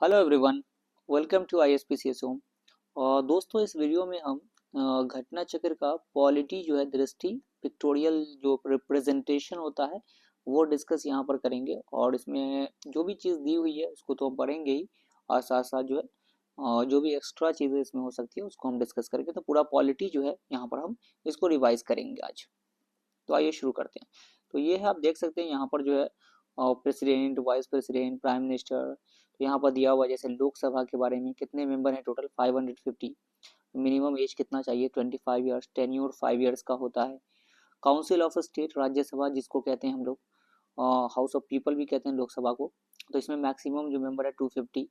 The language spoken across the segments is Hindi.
Hello everyone, welcome to ISPCS home. और दोस्तों, इस वीडियो में हम घटना चक्र का पॉलिटी जो है दृष्टि पिक्टोरियल जो रिप्रेजेंटेशन होता है वो डिस्कस यहाँ पर करेंगे। और इसमें जो भी चीज़ दी हुई है उसको तो हम पढ़ेंगे ही, और साथ साथ जो है जो भी एक्स्ट्रा चीज़ें इसमें हो सकती है उसको हम डिस्कस करेंगे। तो पूरा पॉलिटी जो है यहाँ पर हम इसको रिवाइज करेंगे आज। तो आइए शुरू करते हैं। तो ये है, आप देख सकते हैं यहाँ पर जो है president, vice president, prime minister. तो यहाँ पर दिया हुआ जैसे लोकसभा के बारे में कितने मेंबर हैं टोटल 550। मिनिमम एज कितना चाहिए 25 ईयर्स, टेन्योर 5 ईयर्स का होता है। काउंसिल ऑफ स्टेट, राज्यसभा जिसको कहते हैं हम लोग, हाउस ऑफ पीपल भी कहते हैं लोकसभा को। तो इसमें मैक्सिमम जो मेंबर है 250,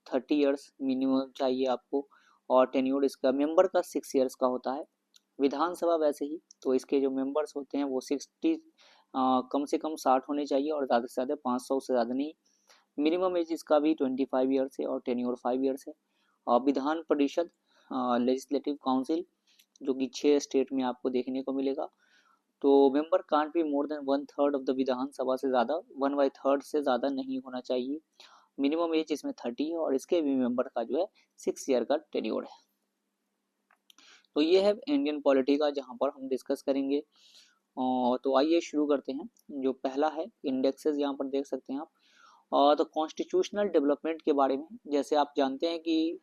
30 ईयर्स मिनिमम चाहिए आपको। और टेन्योर इसका मेंबर का 6 ईयर्स का होता है। विधानसभा वैसे ही, तो इसके जो मेंबर्स होते हैं वो 60 कम से कम 60 होने चाहिए और ज़्यादा से ज़्यादा 500 से ज़्यादा नहीं। मिनिमम एज इसका भी 25 ईयर्स है और टेन्योर 5 ईयर्स है। और विधान परिषद, लेजिस्लेटिव काउंसिल, जो कि 6 स्टेट में आपको देखने को मिलेगा। तो member can't be more than 1/3 of the Vidhan Sabha से ज़्यादा 1/3 से ज़्यादा नहीं होना चाहिए। मिनिमम एज इसमें 30 है और इसके भी मेंबर का जो है 6 ईयर का टेन्योर है। तो ये है इंडियन पॉलिटी का, जहाँ पर हम डिस्कस करेंगे। तो आइए शुरू करते हैं। जो पहला है इंडेक्सेस, यहाँ पर देख सकते हैं आप। तो कॉन्स्टिट्यूशनल डेवलपमेंट के बारे में, जैसे आप जानते हैं कि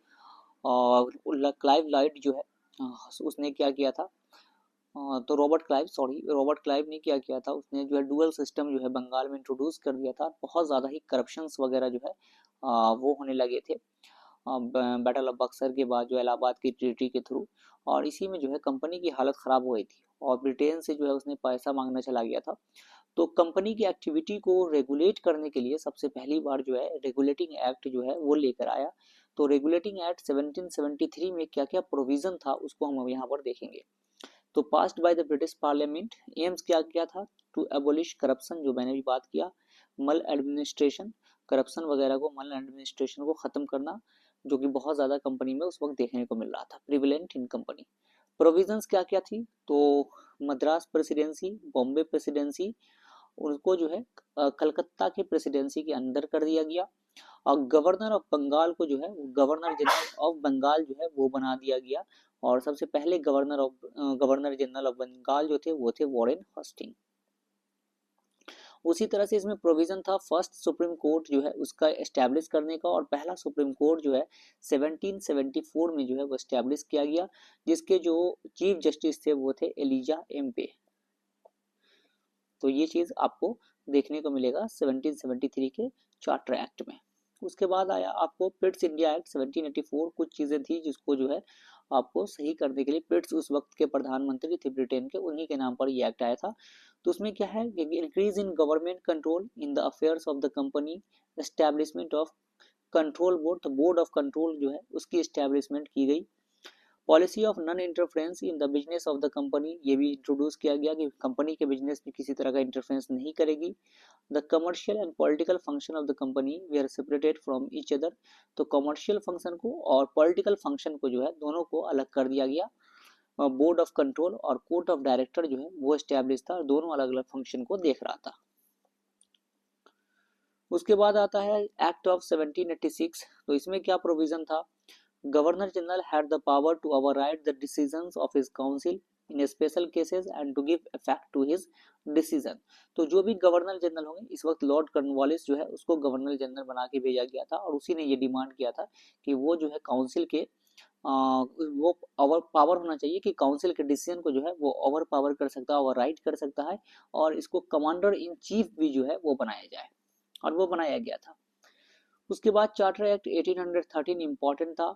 क्लाइव लाइट जो है उसने क्या किया था। तो रॉबर्ट क्लाइव ने क्या किया था, उसने जो है डुअल सिस्टम जो है बंगाल में इंट्रोड्यूस कर दिया था। बहुत ज़्यादा ही करप्शंस वगैरह जो है वो होने लगे थे बैटल ऑफ बक्सर के बाद, जो इलाहाबाद की ट्रीटी के थ्रू। और इसी में जो है कंपनी की हालत ख़राब हो गई थी और ब्रिटेन से जो है उसने पैसा मांगना चला गया था। तो कंपनी की एक्टिविटी को रेगुलेट करने के लिए सबसे पहली बार जो है रेगुलेटिंग एक्ट जो है वो लेकर आया। तो रेगुलेटिंग एक्ट 1773 में क्या क्या प्रोविजन था उसको हम यहाँ पर देखेंगे। तो passed by the British parliament, AIIMS क्या क्या था, टू एबोलिश करप्शन, जो मैंने भी बात किया, मल एडमिनिस्ट्रेशन, करप्शन वगैरह को, मल एडमिनिस्ट्रेशन को खत्म करना, जो कि बहुत ज़्यादा कंपनी में उस वक्त देखने को मिल रहा था, प्रिविलेंट इन कंपनी। प्रोविजंस क्या क्या थी, तो मद्रास प्रेसिडेंसी, बॉम्बे प्रेसिडेंसी, उनको जो है कलकत्ता के प्रेसिडेंसी के अंदर कर दिया गया। और गवर्नर ऑफ बंगाल को जो है गवर्नर जनरल ऑफ बंगाल जो है वो बना दिया गया। और सबसे पहले गवर्नर जनरल ऑफ बंगाल जो थे वो थे वॉरेन हस्टिंग। उसी तरह से इसमें प्रोविजन था फर्स्ट सुप्रीम कोर्ट जो है उसका एस्टैब्लिश करने का। और पहला सुप्रीम कोर्ट जो है 1774 में जो है वो एस्टैब्लिश किया गया, जिसके जो चीफ जस्टिस थे वो थे एलिजा एम्पे। तो ये चीज़ आपको देखने को मिलेगा 1773 के चार्टर एक्ट में। उसके बाद आया आपको पिट्स इंडिया एक्ट 1784। कुछ चीज़ें थी जिसको जो है आपको सही करने के लिए, पिट्स उस वक्त के प्रधानमंत्री थे ब्रिटेन के, उन्हीं के नाम पर ये एक्ट आया था। तो उसमें क्या है, increase in government control in the affairs of the company, establishment of control board, तो बोर्ड ऑफ कंट्रोल जो है उसकी एस्टैब्लिशमेंट की गई। Policy of non interference in the business of the company, ये भी इंट्रोड्यूस किया गया कि कंपनी के बिजनेस में किसी तरह का इंटरफेरेंस नहीं करेगी। The commercial and political function of the company we are separated from each other, तो कमर्शियल फंक्शन को और पॉलिटिकल फंक्शन को जो है दोनों को अलग कर दिया गया। बोर्ड ऑफ कंट्रोल और कोर्ट ऑफ डायरेक्टर जो है वो एस्टैब्लिश था और दोनों अलग अलग फंक्शन को देख रहा था। उसके बाद आता है एक्ट ऑफ 1786। तो इसमें क्या प्रोविजन था, governor general had the power to override the decisions of his council in special cases and to give effect to his decision। तो जो भी गवर्नर जनरल होंगे, इस वक्त लॉर्ड कॉर्नवालिस जो है उसको गवर्नर जनरल बना के भेजा गया था और उसी ने ये डिमांड किया था कि वो जो है काउंसिल के वो ओवर पावर होना चाहिए कि काउंसिल के डिसीजन को जो है वो ओवर पावर कर सकता है, ओवर राइट कर सकता है। और इसको कमांडर इन चीफ भी जो है वो बनाया जाए, और वो बनाया गया था। उसके बाद चार्टर एक्ट 1813 इंपॉर्टेंट था।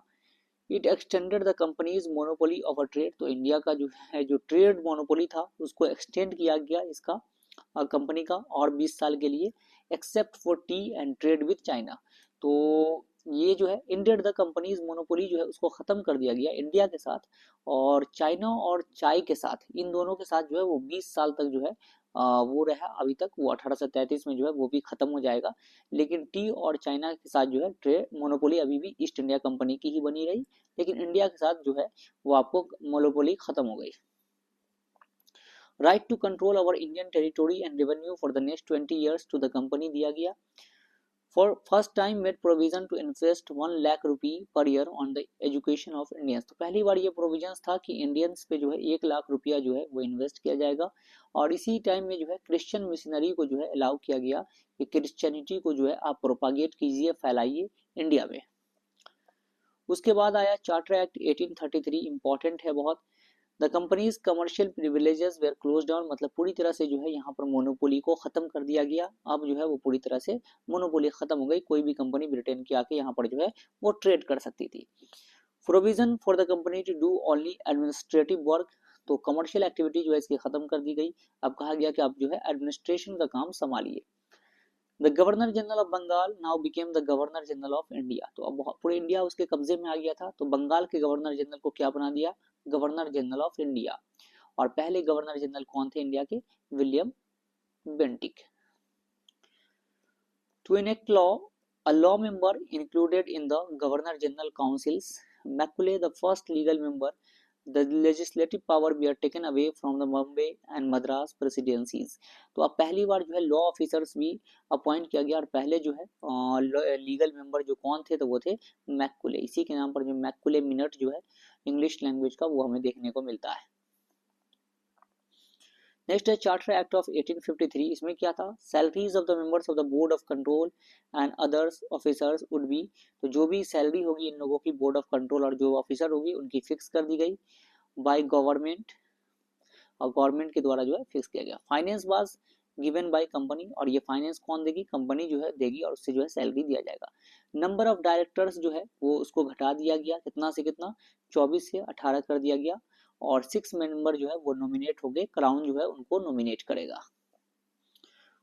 It extended the companies monopoly of trade, तो इंडिया का जो है जो ट्रेड मोनोपोली था उसको एक्सटेंड किया गया इसका कंपनी का और 20 साल के लिए, except for T and trade with China. तो ये जो है इंडेड द कंपनीज मोनोपोली जो है उसको खत्म कर दिया गया इंडिया के साथ, और चाइना और चाय के साथ, इन दोनों के साथ जो है वो 20 साल तक जो है वो रहा अभी तक। वो 1833 में जो है वो भी खत्म हो जाएगा। लेकिन टी और चाइना के साथ जो है ट्रेड मोनोपोली अभी भी ईस्ट इंडिया कंपनी की ही बनी रही, लेकिन इंडिया के साथ जो है वो आपको मोनोपोली खत्म हो गई। Right to control over Indian territory and revenue for the next 20 years to the company दिया गया। For first time made provision to invest 1 lakh rupee per year on the education of Indians. तो पहली बार ये प्रोविजन था कि इंडियंस पे जो है 1 लाख रुपया जो है वो इन्वेस्ट किया जाएगा। और इसी टाइम में जो है क्रिश्चियन मिशनरी को जो है अलाउ किया गया कि क्रिश्चियनिटी को जो है आप प्रोपागेट कीजिए, फैलाइए इंडिया में। उसके बाद आया चार्टर एक्ट 1833, इंपॉर्टेंट है बहुत। The company's commercial privileges were closed down, मतलब पूरी तरह से जो है यहाँ पर मोनोपोली को खत्म कर दिया गया। अब जो है वो पूरी तरह से मोनोपोली खत्म हो गई, कोई भी कंपनी ब्रिटेन की आके यहाँ पर जो है वो ट्रेड कर सकती थी। Provision for the company to do only administrative work, तो कमर्शियल एक्टिविटी जो है इसकी खत्म कर दी गई। अब कहा गया कि आप जो है एडमिनिस्ट्रेशन का काम संभालिए। The governor general of Bengal now became the governor general of India, तो अब पूरे इंडिया उसके कब्जे में आ गया था, तो बंगाल के गवर्नर जनरल को क्या बना दिया, गवर्नर जनरल ऑफ इंडिया। और पहले गवर्नर जनरल कौन थे इंडिया के, William Bentinck. To enact law, a law member included in the governor general councils, Macaulay the first legal member, the legislative power were taken away from the Bombay and Madras presidencies। तो अब पहली बार जो है लॉ ऑफिसर्स भी अपॉइंट किया गया, और पहले जो है लीगल मेंबर जो कौन थे, तो वो थे मैकुले। इसी के नाम पर जो मैकुले मिनट जो है इंग्लिश लैंग्वेज का, वो हमें देखने को मिलता है। नेक्स्ट है चार्टर एक्ट ऑफ 1853। इसमें क्या था, salaries of the members of the board of control and others officers would be, तो जो भी सैलरी होगी इन लोगों की बोर्ड ऑफ कंट्रोल और जो ऑफिसर होगी उनकी फिक्स कर दी गई बाय गवर्नमेंट, और गवर्नमेंट के द्वारा जो है फिक्स किया गया। Finance was given by company, और ये फाइनेंस कौन देगी, कंपनी जो है देगी, और उससे जो है सैलरी दिया जाएगा। नंबर ऑफ डायरेक्टर्स जो है वो उसको घटा दिया गया, कितना से कितना, 24 से 18 कर दिया गया। और 6 मेंबर जो है वो नॉमिनेट हो गए, क्राउन जो है उनको नॉमिनेट करेगा।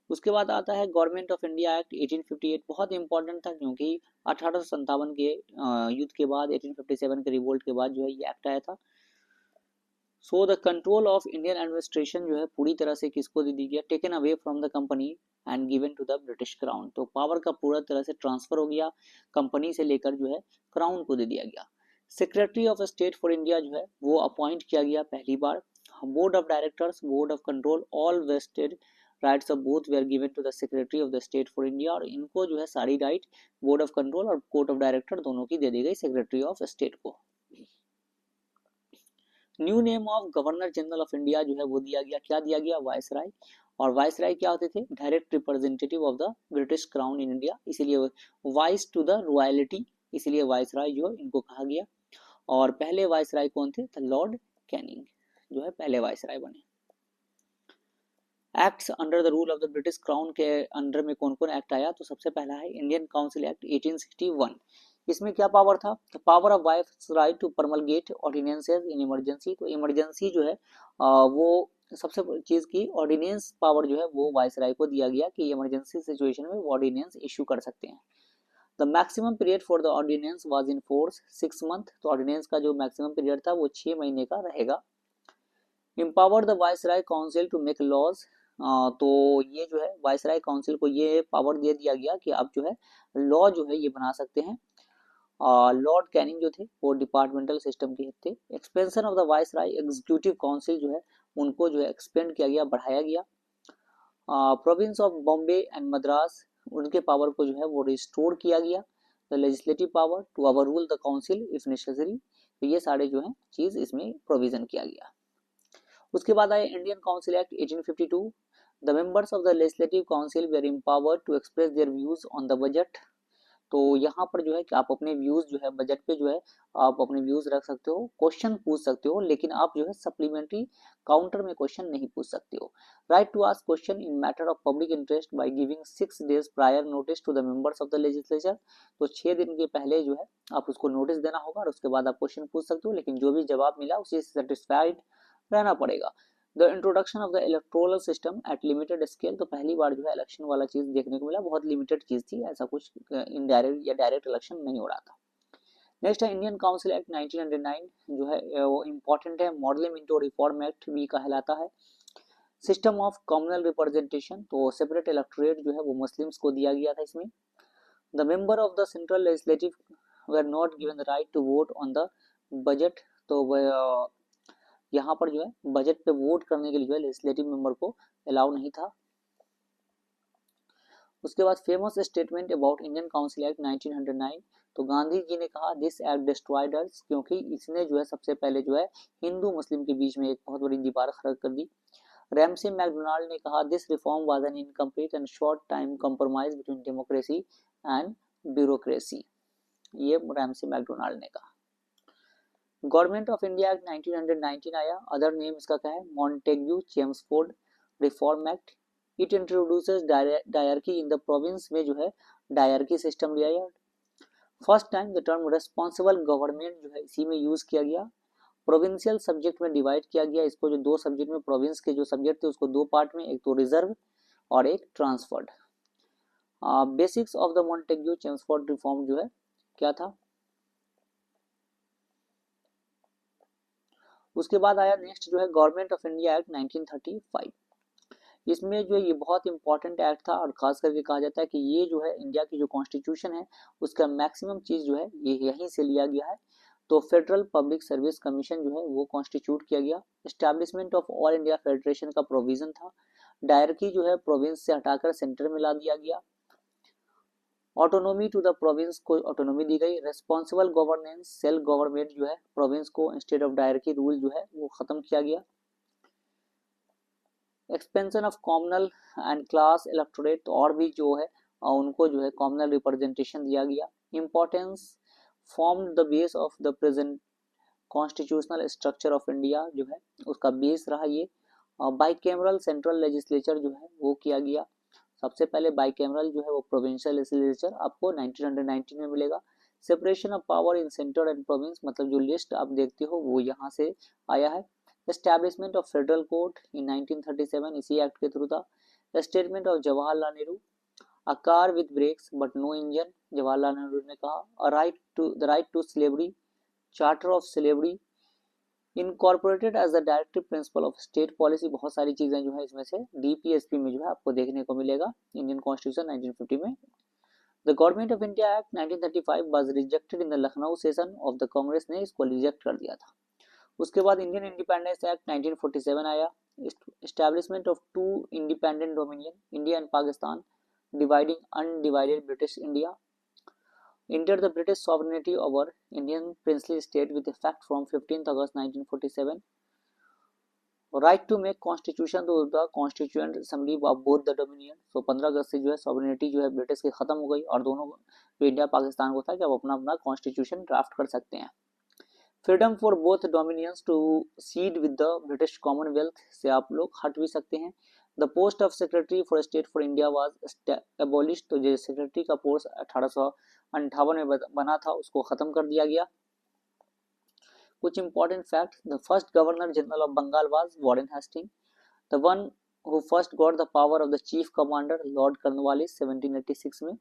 उसके बाद आता है गवर्नमेंट ऑफ इंडिया एक्ट 1858, बहुत इंपॉर्टेंट था क्योंकि 1857 के युद्ध के बाद, 1857 के रिवोल्ट के बाद जो है ये एक्ट आया था। So the control of Indian administration जो है पूरी तरह से किसको दे दी गया, taken away from the company and given to the British crown, तो पावर का पूरा तरह से ट्रांसफर हो गया, कंपनी से लेकर जो है क्राउन को दे दिया गया। Secretary of state for India जो है वो अपॉइंट किया गया पहली बार। Board of directors, board of control, all vested rights of both were given to the secretary of the state for India, और इनको जो है सारी राइट बोर्ड ऑफ कंट्रोल और कोर्ट ऑफ डायरेक्टर दोनों की दे दी गई सेक्रेटरी ऑफ स्टेट को। New name of governor general of India जो है वो दिया गया, क्या दिया गया, वायसराय। और वायसराय क्या होते थे, direct representative of the British crown in India, इसीलिए वाइस टू द रॉयलिटी, इसीलिए वायसराय जो इनको कहा गया। और पहले वायसराय कौन थे, लॉर्ड कैनिंग जो है पहले वायसराय बने। Acts under the rule of the British crown के अंडर में कौन कौन एक्ट आया, तो सबसे पहला है इंडियन काउंसिल एक्ट 1861। इसमें क्या पावर था, the power of viceroy to promulgate ordinances in emergency, तो इमरजेंसी जो है वो सबसे चीज की ऑर्डिनेंस पावर जो है वो वायसराय को दिया गया कि इमरजेंसी सिचुएशन में वो ऑर्डिनेंस इशू कर सकते हैं। The maximum period for the ordinance was in force 6 month, तो ऑर्डिनेंस का जो मैक्सिमम पीरियड था वो 6 महीने का रहेगा। Empower the viceroy council to make laws, तो ये जो है वायसराय काउंसिल को ये पावर दे दिया गया कि आप जो है लॉ जो है ये बना सकते हैं। लॉर्ड कैनिंग जो थे वो डिपार्टमेंटल सिस्टम के थे। Expansion of the viceroy executive council जो है उनको जो है एक्सपेंड किया गया, बढ़ाया गया। Province of Bombay and Madras, उनके पावर को जो है वो रिस्टोर किया गया। The legislative power to overrule the council if necessary, तो ये सारे जो है चीज इसमें प्रोविजन किया गया। उसके बाद आया Indian council act 1852। The members of the legislative council were empowered to express their views on the budget, तो यहाँ पर जो है कि आप अपने व्यूज जो है बजट पे जो है आप अपने व्यूज रख सकते हो, क्वेश्चन पूछ सकते हो, लेकिन आप जो है सप्लीमेंट्री काउंटर में क्वेश्चन नहीं पूछ सकते हो। Right to ask question in matter of public interest by giving 6 days prior notice to the members of the legislature, तो 6 दिन के पहले जो है आप उसको नोटिस देना होगा, और उसके बाद आप क्वेश्चन पूछ सकते हो, लेकिन जो भी जवाब मिला उसी से सेटिस्फाइड रहना पड़ेगा। The introduction of the electoral system eight limited scale, तो पहली बार जो है इलेक्शन वाला चीज देखने को मिला, बहुत लिमिटेड चीज थी, ऐसा कुछ इनडायरेक्ट या डायरेक्ट इलेक्शन नहीं हो रहा था। नेक्स्ट है इंडियन काउंसिल एक्ट 1909 जो है वो इंपॉर्टेंट है, मॉडल मिंटो रिफॉर्म एक्ट भी कहलाता है। सिस्टम ऑफ कम्युनल रिप्रेजेंटेशन, तो सेपरेट इलेक्टोरेट जो है वो मुस्लिम्स को दिया गया था इसमें। The member of the central legislative were not given the right to vote on the budget, तो यहाँ पर जो है बजट पे वोट करने के लिए जो है लेजिस्लेटिव मेंबर को अलाउ नहीं था। उसके बाद famous statement about Indian council act 1909, तो गांधी जी ने कहा दिस एक्ट डिस्ट्रॉयड अस, क्योंकि इसने जो है सबसे पहले जो है हिंदू मुस्लिम के बीच में एक बहुत बड़ी दीवार खड़ा कर दी। रैमसे मैकडोनाल्ड ने कहा this reform was an incomplete and short time compromise between democracy and bureaucracy, ये रैमसे मैकडोनाल्ड ने कहा। गवर्नमेंट ऑफ इंडिया एक्ट 1919 आया, अदर नेम इसका क्या है, Montagu Chelmsford reform act. It introduces dyarchy in the province, में जो है डायरकी सिस्टम लिया गया। First time the term responsible government जो है इसी में यूज किया गया। प्रोविंशियल सब्जेक्ट में डिवाइड किया गया इसको, जो दो सब्जेक्ट में प्रोविंस के जो सब्जेक्ट थे उसको दो पार्ट में, एक तो रिजर्व और एक transferred. Basics of the Montagu Chelmsford reform जो है क्या था। उसके बाद आया नेक्स्ट जो है गवर्नमेंट ऑफ इंडिया एक्ट 1935। इसमें जो ये बहुत इंपॉर्टेंट एक्ट था और खास करके कहा जाता है कि ये जो है इंडिया की जो कॉन्स्टिट्यूशन है उसका मैक्सिमम चीज जो है ये यहीं से लिया गया है। तो फेडरल पब्लिक सर्विस कमीशन जो है वो कॉन्स्टिट्यूट किया गया। Establishment of all India federation का प्रोविजन था। डायरकी जो है प्रोविंस से हटाकर सेंटर में ला दिया गया। ऑटोनोमी टू द प्रोविंस को ऑटोनोमी दी गई। रेस्पॉन्सिबल गवर्नेंस सेल्फ गवर्नमेंट जो है प्रोविंस को इंस्टेड ऑफ डायरकी रूल जो है वो खत्म किया गया। Expansion of communal and class electorate, तो और भी जो है उनको जो है कॉमनल रिप्रेजेंटेशन दिया गया। Importance form the base of the present constitutional structure of India, जो है उसका बेस रहा ये। बाइकैमरल सेंट्रल लेजिस्लेचर जो है वो किया गया। सबसे पहले बाइकैमरल जो है वो प्रोविंशियल लेजिस्लेचर आपको 1919 में मिलेगा। Separation of power in centre and province, मतलब जो लिस्ट आप देखते हो वो यहाँ से आया है। Establishment of federal court in 1937, इसी एक्ट के थ्रू था। Statement of Jawaharlal Nehru, a car with brakes but no engine, Jawaharlal Nehru ने कहा। Right to slavery, charter of slavery, incorporated as the directive principle of state policy, बहुत सारी चीजें जो है इसमें से डीपीएसपी में जो है आपको देखने को मिलेगा इंडियन कॉन्स्टिट्यूशन 1950 में। The government of India act 1935 was rejected in the Lucknow session of the Congress ने इसको रिजेक्ट कर दिया था। उसके बाद इंडियन इंडिपेंडेंस एक्ट 1947 आया। Establishment of two independent dominion, India and Pakistan, dividing undivided British India. Entered the British sovereignty over Indian princely state with effect from 15th August 1947. Right to make constitution to the constituent assembly of both the dominion. So 15 अगस्त से जो है सॉवरेनिटी जो है ब्रिटिश की खत्म हो गई और दोनों जो इंडिया पाकिस्तान को था कि अब अपना अपना कॉन्स्टिट्यूशन ड्राफ्ट कर सकते हैं। Freedom for both dominions to secede with the British commonwealth, से आप लोग हट भी सकते हैं। The post of secretary for state for India was abolish, तो जो सेक्रेटरी का पोस्ट 1858 में बना था उसको खत्म कर दिया गया। कुछ important fact, the first governor general of Bengal was Warren Hasting. The one who first got the power of the chief commander lord Cornwallis 1786 में।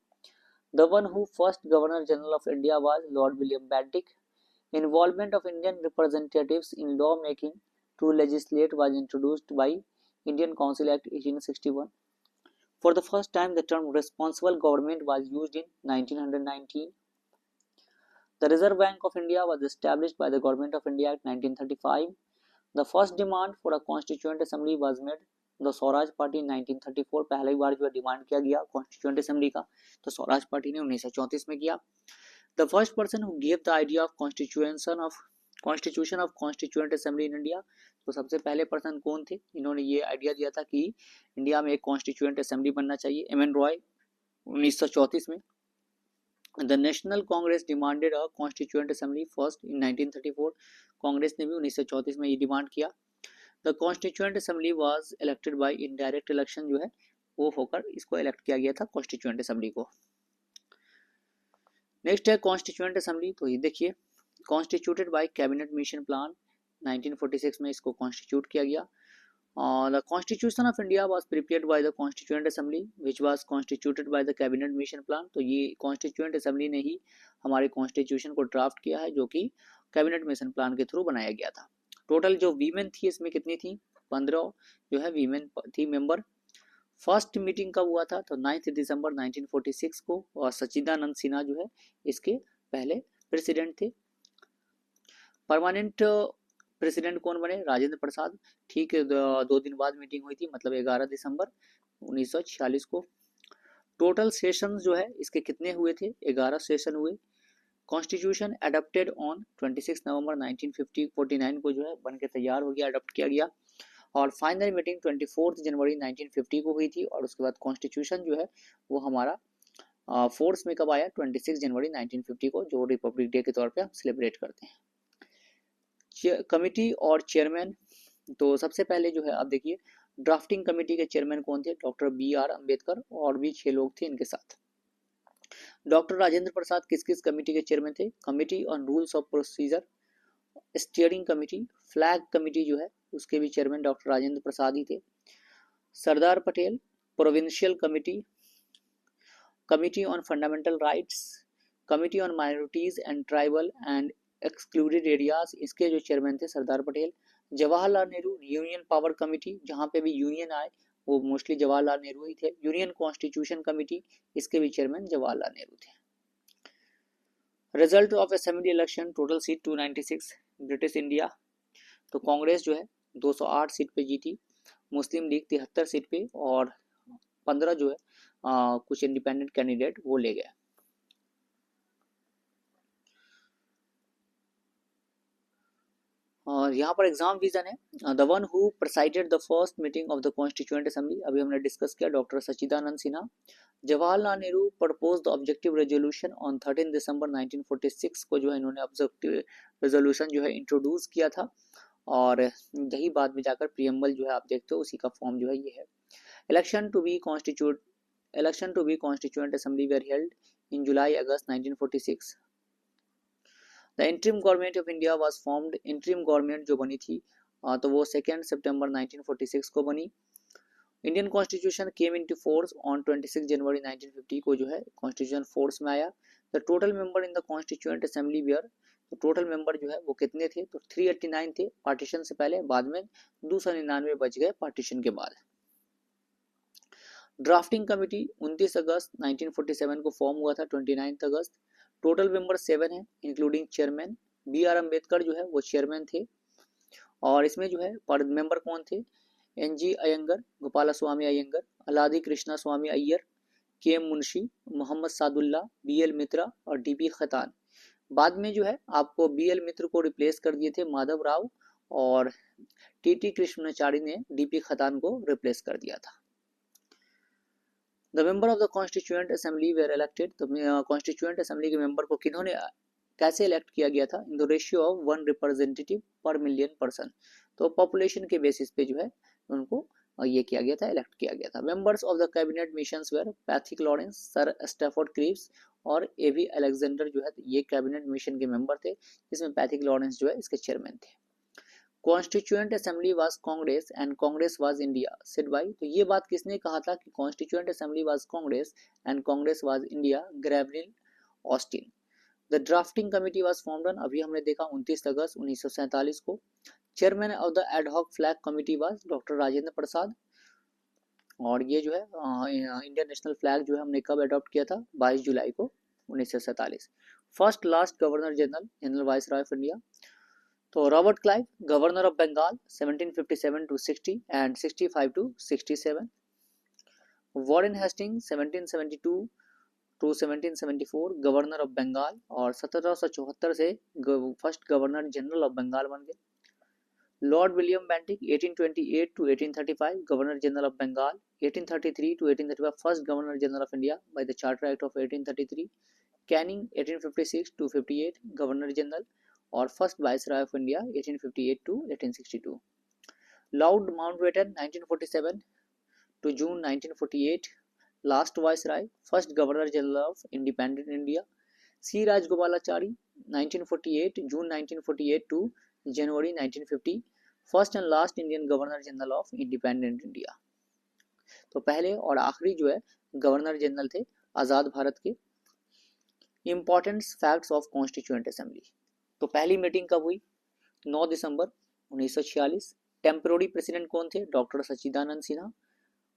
The one who first governor general of India was lord William Bentinck. Involvement of Indian representatives in law making to legislate was introduced by Indian Council Act 1861. For the first time, the term responsible government was used in 1919. The Reserve Bank of India was established by the Government of India Act 1935. The first demand for a constituent assembly was made the Swaraj party 1934, पहली बार जो डिमांड किया गया कॉन्स्टिट्यूएंट असेंबली का तो स्वराज पार्टी ने 1934 में किया। The first person who gave the idea of constitution of constituent assembly in India, तो सबसे पहले पर्सन कौन थे, इन्होंने ये आइडिया दिया था कि इंडिया में एक कॉन्स्टिट्यूएंट असेंबली बनना चाहिए, एम एन रॉय 1934 में। The national Congress demanded a constituent assembly first in 1934, Congress ने भी 1934 में ये डिमांड किया। The constituent assembly was elected by indirect election, जो है वो होकर इसको इलेक्ट किया गया था कॉन्स्टिट्यूएंट असेंबली को। नेक्स्ट है कॉन्स्टिट्यूएंट असेंबली, तो ये देखिए constituted by cabinet mission plan 1946 में इसको कॉन्स्टिट्यूट किया गया। The constitution of India was prepared by the constituent assembly which was constituted by the cabinet mission plan, तो ये कॉन्स्टिट्यूएंट असेंबली ने ही हमारे कॉन्स्टिट्यूशन को ड्राफ्ट किया है जो कि कैबिनेट मिशन प्लान के थ्रू बनाया गया था। टोटल जो वीमेन थी इसमें कितनी थी, 15 जो है वीमेन थी मेंबर। फर्स्ट मीटिंग कब हुआ था, तो 9 दिसंबर 1946 को, और सच्चिदानंद सिन्हा जो है इसके पहले प्रेसिडेंट थे। परमानेंट प्रेसिडेंट कौन बने, राजेंद्र प्रसाद। ठीक 2 दिन बाद मीटिंग हुई थी, मतलब 11 दिसंबर 1946 को। टोटल सेशन जो है इसके कितने हुए थे, 11 सेशन हुए। कॉन्स्टिट्यूशन अडॉप्टेड ऑन 26 नवंबर 1949 को जो है बन के तैयार हो गया, अडॉप्ट किया गया। और फाइनल मीटिंग 24 जनवरी 1950 को हुई थी। और उसके बाद कॉन्स्टिट्यूशन जो है वो हमारा फोर्स में कब आया, 26 जनवरी 1950 को, जो रिपब्लिक डे के तौर पे हम सेलिब्रेट करते हैं। कमिटी और चेयरमैन, तो सबसे पहले जो है आप देखिए ड्राफ्टिंग कमेटी के चेयरमैन कौन थे, डॉक्टर BR अम्बेडकर, और भी 6 लोग थे इनके साथ। डॉक्टर राजेंद्र प्रसाद किस किस कमेटी के चेयरमैन थे, committee on rules of procedure, steering committee, flag committee जो है उसके भी चेयरमैन डॉक्टर राजेंद्र प्रसाद ही थे। Sardar Patel provincial committee, committee on fundamental rights, committee on minorities and tribal and excluded areas, इसके जो चेयरमैन थे Sardar Patel. Jawaharlal Nehru union power committee, जहां पे भी यूनियन आए वो मोस्टली जवाहरलाल नेहरू ही थे। यूनियन कॉन्स्टिट्यूशन कमेटी, इसके भी चेयरमैन जवाहरलाल नेहरू थे। Result of assembly election, total seat 296 British India, तो कांग्रेस जो है 208 सीट पे जीती, मुस्लिम लीग 73 सीट पे, और 15 जो है कुछ इंडिपेंडेंट कैंडिडेट वो ले गए। और यहाँ पर एग्जाम विजन है, the one who presided the first meeting of the constituent assembly, अभी हमने डिस्कस किया, doctor Sachchidanand Sinha. Jawaharlal Nehru propose the objective resolution on 13 दिसंबर 1946 को जो है इन्होंने ऑब्जेक्टिव रेजोल्यूशन जो है इंट्रोड्यूस किया था, और यही बाद में जाकर प्रियम्बल जो है आप देखते हो उसी का फॉर्म जो है ये है। Election to be constituent assembly were held in July August 1946। The interim government of India was formed, interim government जो बनी थी तो वो 2 सितंबर 1946 को बनी। Indian constitution came into force on 26 January 1950 को जो है कॉन्स्टिट्यूशन फोर्स में आया। The total member in the constituent assembly were, तो टोटल मेंबर जो है वो कितने थे, तो 389 थे पार्टीशन से पहले, बाद में 299 बच गए पार्टीशन के बाद। ड्राफ्टिंग कमेटी 29 अगस्त 1947 को फॉर्म हुआ था, 29 अगस्त। टोटल मेंबर 7 है इंक्लूडिंग चेयरमैन। BR अम्बेडकर जो है वो चेयरमैन थे, और इसमें जो है पर मेंबर कौन थे, NG अयंगर, गोपाला स्वामी अयंगर, अलादी कृष्णा स्वामी अय्यर, KM मुंशी, मोहम्मद सादुल्ला, BL मित्रा और DP खतान। बाद में जो है आपको BL मित्र को रिप्लेस कर दिए थे माधव राव, और TT कृष्णाचारी ने DP खतान को रिप्लेस कर दिया था। The member of the constituent assembly were elected, तो कॉन्स्टिट्यूएंट असेंबली के मेंबर को किन्होंने कैसे इलेक्ट किया गया था, in the ratio of 1 representative per million person, तो पॉपुलेशन के बेसिस पे जो है उनको ये किया गया था, इलेक्ट किया गया था। Members of the cabinet missions were Pethick Lawrence, sir Stafford Cripps और AV अलेक्जेंडर जो है ये कैबिनेट मिशन के मेंबर थे, जिसमें पैथिक लॉरेंस जो है इसके चेयरमैन थे। Constituent assembly was Congress and Congress was India, said by, तो ये बात किसने कहा था कि constituent assembly was Congress and Congress was India, Granville Austin. The drafting committee was formed on, अभी हमने देखा 29 अगस्त 1947 को। Chairman of the ad hoc flag committee was doctor Rajendra Prasad, और ये जो है इंडियन नेशनल फ्लैग जो है हमने कब अडॉप्ट किया था, 22 जुलाई को 1947। First last governor general, general viceroy of India, तो Robert Clive governor of Bengal 1757 to 60 and 65 to 67। Warren Hastings 1772 to 1774 governor of Bengal, और 1774 से first governor general of Bengal बन गए। Lord William Bentinck 1828 to 1835 governor general of Bengal, 1833 to 1835 first governor general of India by the charter act of 1833। Canning 1856 to 58 governor general, और first viceroy of India 1858 to 1862। Lord Mountbatten 1947 to June 1948 last viceroy, first governor general of independent India. C Rajagopalachari 1948 June 1948 to January 1950 first and last Indian governor general of independent India. तो पहले और आखिरी जो है गवर्नर जनरल थे आजाद भारत के। Important facts of constituent assembly, तो पहली मीटिंग कब हुई, 9 दिसंबर 1946। टेम्पोररी प्रेसिडेंट कौन थे, डॉक्टर सच्चिदानंद सिन्हा।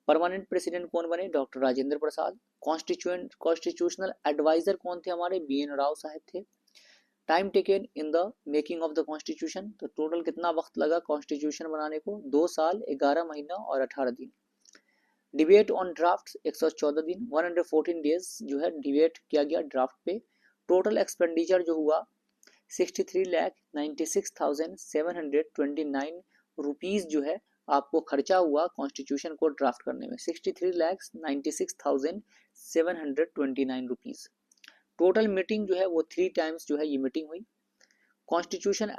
परमानेंट प्रेसिडेंट कौन बने, डॉक्टर राजेंद्र प्रसाद। कॉन्स्टिट्यूशनल एडवाइजर कौन थे हमारे, BN राव साहब थे। Time taken in the making of the constitution, तो टोटल कितना वक्त लगा कॉन्स्टिट्यूशन बनाने को, 2 साल 11 महीना और 18 दिन। डिबेट ऑन ड्राफ्ट 114 दिन 114 डेज जो है डिबेट किया गया ड्राफ्ट पे। टोटल एक्सपेंडिचर जो हुआ 63,96,729 रुपीज जो है आपको खर्चा हुआ कॉन्स्टिट्यूशन को ड्राफ्ट करने में, 63,96,729 रुपीज। टोटल मीटिंग जो है वो 3 टाइम्स जो है ये मीटिंग हुई। कॉन्स्टिट्यूशन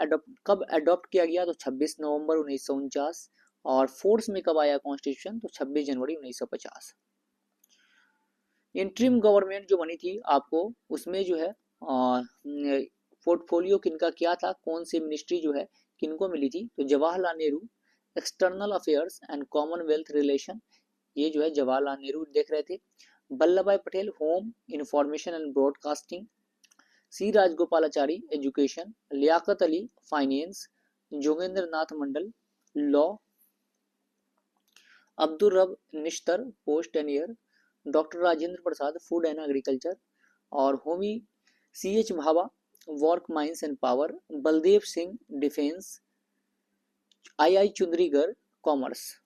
कब अडॉप्ट किया गया तो 26 नवंबर 1949, और फोर्स में कब आया कॉन्स्टिट्यूशन तो 26 जनवरी 1950। इंटरिम गवर्नमेंट जो बनी थी आपको उसमें जो है पोर्टफोलियो किनका क्या था, कौन सी मिनिस्ट्री जो है किनको मिली थी, तो Jawaharlal Nehru external affairs and Commonwealth relation, ये जो है जवाहरलाल नेहरू देख रहे थे। Vallabh Bhai Patel home information and broadcasting, C Rajagopalachari education, Liaquat Ali finance, Jogendra Nath Mandal law, Abdul Rab Nishtar post and air, doctor Rajendra Prasad food and agriculture, और Homi C H Bhabha work mines and power, Baldev Singh defence, I Chundrigar commerce.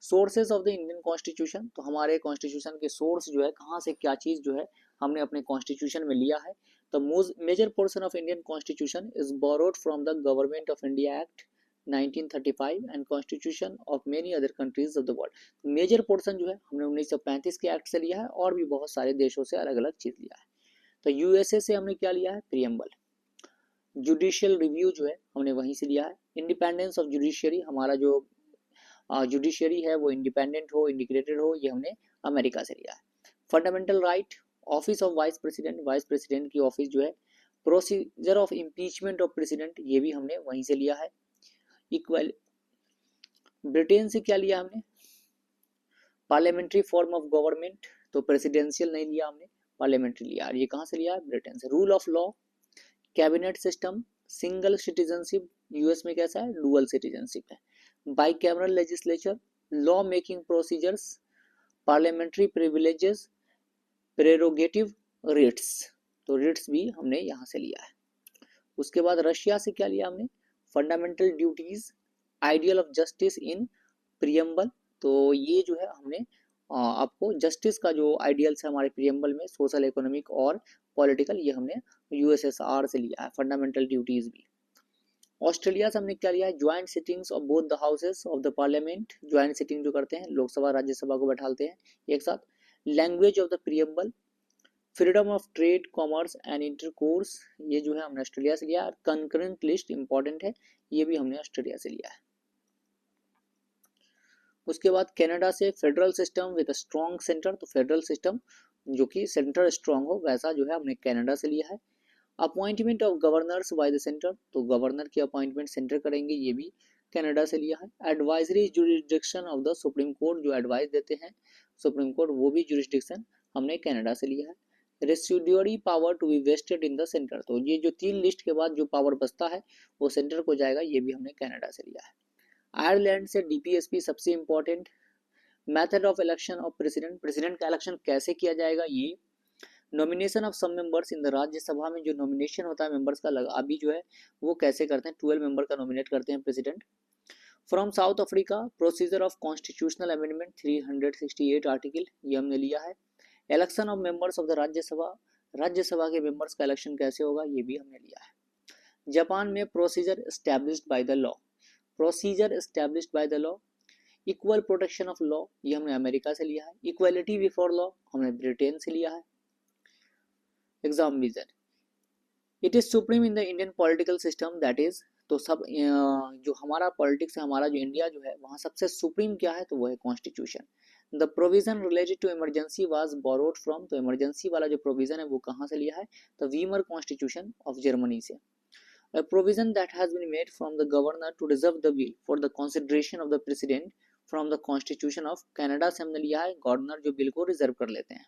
Sources of the Indian constitution, तो हमारे कॉन्स्टिट्यूशन के सोर्स जो है कहाँ से क्या चीज जो है हमने अपने कॉन्स्टिट्यूशन में लिया है, तो major portion of Indian constitution is borrowed from the government of India act 1935 and constitution of many other countries of the world. Major portion जो है हमने 1935 के एक्ट से लिया है और भी बहुत सारे देशों से अलग अलग चीज लिया है। तो यूएसए से हमने क्या लिया है, प्रियम्बल। जुडिशियल रिव्यू जो है हमने वहीं से लिया है। इंडिपेंडेंस ऑफ जुडिशियरी, हमारा जो जुडिशियरी है वो इंडिपेंडेंट हो, इंटीग्रेटेड हो, ये हमने अमेरिका से लिया है। Fundamental right, office of vice president की ऑफिस जो है, procedure of impeachment of president, ये भी हमने वहीं से लिया है। इक्वल ब्रिटेन से क्या लिया हमने, पार्लियामेंट्री फॉर्म ऑफ गवर्नमेंट, तो प्रेसिडेंशियल नहीं लिया हमने, पार्लियामेंट्री लिया। और ये कहाँ से लिया है, ब्रिटेन से। Rule of law, cabinet system, single citizenship, US में कैसा है, डुअल सिटीजनशिप है। Bicameral legislature, law making procedures, parliamentary privileges, prerogative writs, तो रिट्स भी हमने यहाँ से लिया है। उसके बाद रशिया से क्या लिया हमने, fundamental duties, ideal of justice in preamble, तो ये जो है हमने आपको जस्टिस का जो आइडियल्स है हमारे प्रियम्बल में, सोशल इकोनॉमिक और पॉलिटिकल, ये हमने यूएसएसआर से लिया है। फंडामेंटल ड्यूटीज भी। ऑस्ट्रेलिया से हमने क्या लिया है, joint sittings of both the houses of the parliament, joint sitting जो करते हैं लोकसभा राज्यसभा को बैठाते हैं एक साथ। Language of the preamble, freedom of trade commerce and intercourse, ये जो है हमने ऑस्ट्रेलिया से लिया। कंकरेंट लिस्ट इंपॉर्टेंट है, ये भी हमने ऑस्ट्रेलिया से लिया है। उसके बाद कनाडा से federal system with strong centre, तो फेडरल सिस्टम जो कि सेंटर स्ट्रॉन्ग हो वैसा जो है हमने कनाडा से लिया है। Appointment of governors by the centre, तो गवर्नर की अपॉइंटमेंट सेंटर करेंगे, ये भी कनाडा से लिया है। Advisory jurisdiction of the Supreme court, जो एडवाइस देते हैं सुप्रीम कोर्ट, वो भी जुरिस्डिक्शन हमने कनाडा से लिया है। Residuary power to be vested in the centre, तो ये जो 3 लिस्ट के बाद जो पावर बचता है वो सेंटर को जाएगा, ये भी हमने कनाडा से लिया है। आयरलैंड से डीपीएसपी सबसे important. Method of election of president का इलेक्शन कैसे किया जाएगा, ये nomination of some members in the Rajya Sabha में जो नॉमिनेशन होता है मेंबर्स का अभी जो है वो कैसे करते हैं, 12 मेंबर का नॉमिनेट करते हैं president. From south Africa, procedure of constitutional amendment 368 article, ये हमने लिया है। Election of members of the Rajya Sabha के मेंबर्स का इलेक्शन कैसे होगा, ये भी हमने लिया है। जापान में procedure established by the law, procedure established by the law. Equal protection of law, ये हमने अमेरिका से लिया है। इक्वालिटी बिफोर लॉ हमने ब्रिटेन से लिया है। Exam vision, it is supreme in the Indian political system, that is, तो सब जो हमारा पॉलिटिक्स है, हमारा जो इंडिया जो है वहाँ सबसे सुप्रीम क्या है, तो वो है constitution. The provision related to emergency was borrowed from, तो इमरजेंसी वाला जो प्रोविजन है वो कहाँ से लिया है, तो वीमर कॉन्स्टिट्यूशन ऑफ जर्मनी से। A provision that has been made from the governor to reserve the bill for the consideration of the president from the constitution of Canada से हमने लिया है, गवर्नर जो बिल को रिजर्व कर लेते हैं।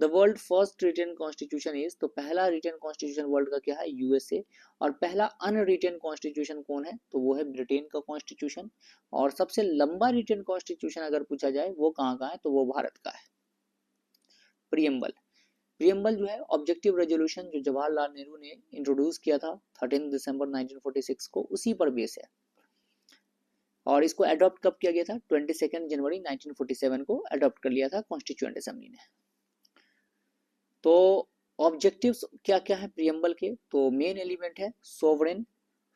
The world first written constitution is, तो पहला रिटन कॉन्स्टिट्यूशन वर्ल्ड का क्या है, यूएसए। और पहला अनरिटन कॉन्स्टिट्यूशन कौन है, तो वो है ब्रिटेन का कॉन्स्टिट्यूशन। और सबसे लंबा रिटन कॉन्स्टिट्यूशन अगर पूछा जाए वो कहाँ का है, तो वो भारत का है, प्रियम्बल। प्रियम्बल जो है ऑब्जेक्टिव रेजोल्यूशन जो जवाहरलाल नेहरू ने इंट्रोड्यूस किया था 13 दिसंबर 1946 को, उसी पर बेस है। और इसको अडॉप्ट कब किया गया था? 22 जनवरी 1947 को अडॉप्ट कर लिया था कॉन्स्टिट्यूएंट असेंबली ने। तो ऑब्जेक्टिव्स क्या क्या है प्रियम्बल के? तो मेन एलिमेंट है sovereign,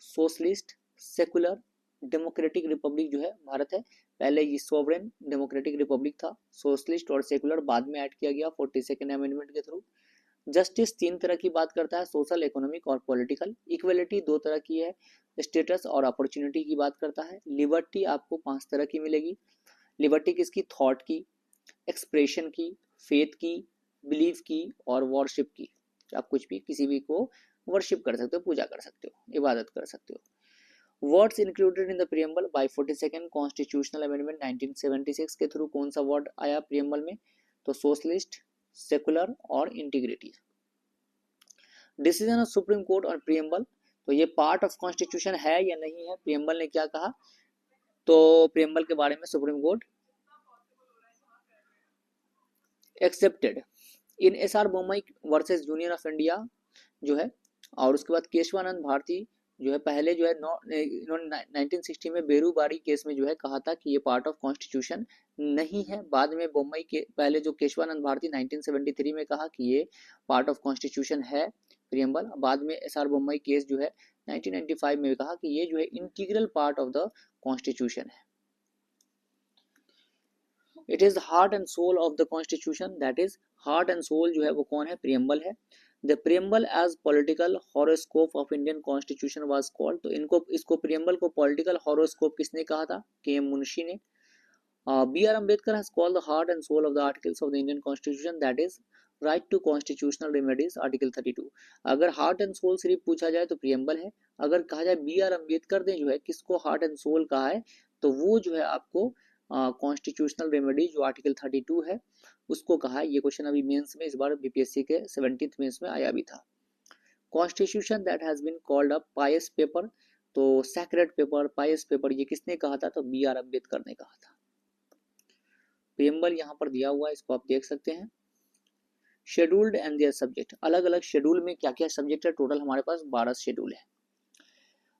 socialist, secular, democratic Republic जो है भारत है, पहले ये सोवरेन डेमोक्रेटिक रिपब्लिक था, सोशलिस्ट और सेकुलर बाद में ऐड किया गया 42nd अमेंडमेंट के थ्रू। जस्टिस 3 तरह की बात करता है, सोशल, इकोनॉमिक और पॉलिटिकल। इक्वलिटी 2 तरह की है, स्टेटस और अपॉर्चुनिटी की बात करता है। लिबर्टी आपको 5 तरह की मिलेगी। लिबर्टी किसकी? थॉट की, एक्सप्रेशन की, फेथ की, बिलीफ की और वर्शिप की। आप कुछ भी किसी भी को वर्शिप कर सकते हो, पूजा कर सकते हो, इबादत कर सकते हो। Words included in the preamble by 42nd constitutional amendment 1976 के थ्रू कौन सा वर्ड आया प्रियम्बल में? तो सोशलिस्ट, सेकुलर और integrity. Decision of supreme court on preamble, तो ये पार्ट ऑफ कॉन्स्टिट्यूशन है या नहीं है? प्रियम्बल ने क्या कहा? तो प्रियम्बल के बारे में supreme court accepted in SR Bommai versus union of India जो है, और उसके बाद केशवानंद भारती जो है पहले जो है 1960 में बेरूबारी केस में जो है कहा था कि ये पार्ट ऑफ कॉन्स्टिट्यूशन नहीं है। बाद में बोमई के पहले जो केशवानंद भारती 1973 में कहा कि ये पार्ट ऑफ कॉन्स्टिट्यूशन है प्रियम्बल। बाद में एसआर बोमई केस जो है 1995 में कहा कि ये जो है integral part of the constitution है। It is heart and soul of the constitution, that is heart and soul जो है वो कौन है? प्रियम्बल है। The preamble as political horoscope of Indian constitution was called, तो इसको प्रियम्बल को पॉलिटिकल हॉरोस्कोप किसने कहा था? के एम मुंशी ने। B R Ambedkar has called the heart and soul of the articles of the Indian constitution, that is right to constitutional remedies article 32। अगर हार्ट एंड सोल सिर्फ पूछा जाए तो प्रियम्बल है, अगर कहा जाए बी आर अम्बेडकर ने जो है किसको हार्ट एंड सोल कहा है, तो वो जो है आपको कॉन्स्टिट्यूशनल रेमेडी जो आर्टिकल 32 है उसको कहा है। ये क्वेश्चन अभी मेंस में इस बार बीपीएससी के 17th मेंस में आया भी था। Constitution that has been called a pious paper, तो सैक्रेड पेपर, पायस पेपर, ये किसने कहा था? तो बी आर अम्बेडकर ने कहा था। प्रियम्बल यहाँ पर दिया हुआ है, इसको आप देख सकते हैं। शेड्यूल्ड एंड देयर सब्जेक्ट, अलग अलग शेड्यूल में क्या क्या सब्जेक्ट है? टोटल हमारे पास 12 शेड्यूल है।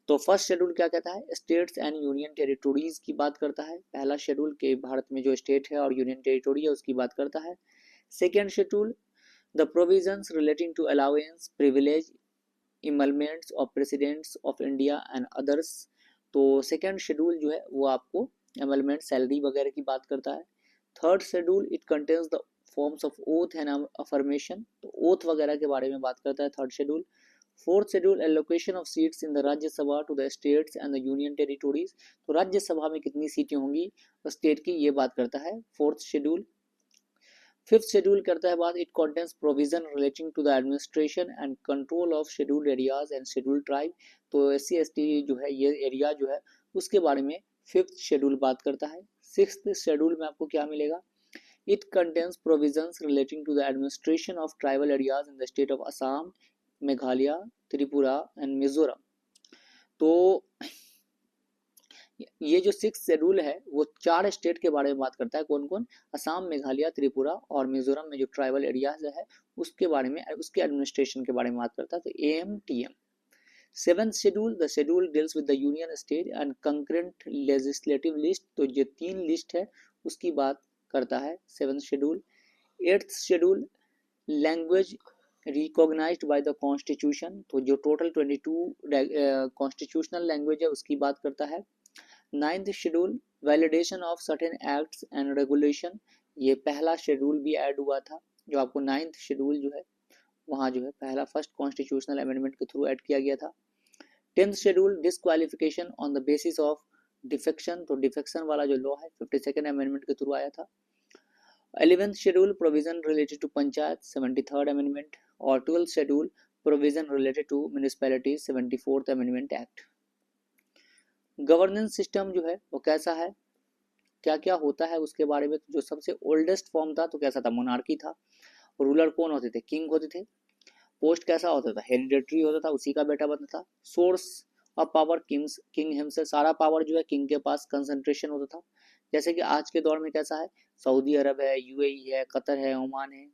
तो फर्स्ट शेड्यूल क्या कहता है? स्टेट्स एंड यूनियन टेरिटोरीज की बात करता है। पहला शेड्यूल के भारत में जो स्टेट है और यूनियन टेरिटोरी है उसकी बात करता है। Second schedule the provisions relating to allowance, privilege, emoluments of presidents of India and others, तो सेकेंड शेड्यूल जो है वो आपको एमलमेंट, सैलरी वगैरह की बात करता है। Third schedule it contains the forms of oath and affirmation, तो ओथ वगैरह के बारे में बात करता है third schedule. Fourth schedule allocation of seats in the Rajya Sabha to the states and the union territories, तो राज्यसभा में कितनी सीटें होंगी स्टेट की, ये बात करता है फोर्थ शेड्यूल। फिफ्थ शेड्यूल करता है बात, it contains provision relating to the administration and control of scheduled areas and scheduled tribe, तो एससी एसटी जो है ये एरिया जो है उसके बारे में फिफ्थ शेड्यूल बात करता है। सिक्स्थ शेड्यूल में आपको क्या मिलेगा? It contains provisions relating to the administration of tribal areas in the state of Assam, Meghalaya, Tripura and Mizoram. तो ये जो सिक्स शेड्यूल है वो 4 स्टेट के बारे में बात करता है। कौन कौन? असम, मेघालय, त्रिपुरा और मिजोरम में जो ट्राइबल एरियाज है उसके बारे में, उसके एडमिनिस्ट्रेशन के बारे में बात करता है। तो AMTM। Seventh schedule the schedule deals with the union state and concurrent legislative list, तो ये 3 लिस्ट है उसकी बात करता है seventh schedule. Eighth schedule language recognized by the constitution, तो जो टोटल 22 कॉन्स्टिट्यूशनल लैंग्वेज है उसकी बात करता है। Ninth schedule validation of certain acts and regulation, ये पहला शेड्यूल भी ऐड हुआ था, जो आपको नाइन्थ शेड्यूल जो है वहाँ जो है पहला फर्स्ट कॉन्स्टिट्यूशनल अमेंडमेंट के थ्रू ऐड किया गया था। Tenth schedule disqualification on the basis of defection, तो डिफेक्शन वाला जो लॉ है 52nd अमेंडमेंट के थ्रू आया था। 11th schedule provision related to panchayat 73rd amendment, और 12th schedule provision related to municipality 74th amendment act. Governance system जो है वो कैसा है, क्या क्या होता है उसके बारे में, जो सबसे ओल्डेस्ट फॉर्म था तो कैसा था? मोनार्की था। रूलर कौन होते थे? किंग होते थे। पोस्ट कैसा होता था? हेरिडेटरी होता था, उसी का बेटा बनता था। Source of power king himself, सारा पावर जो है किंग के पास कंसंट्रेशन होता था। जैसे कि आज के दौर में कैसा है? सऊदी अरब है, यूएई है, कतर है, ओमान है।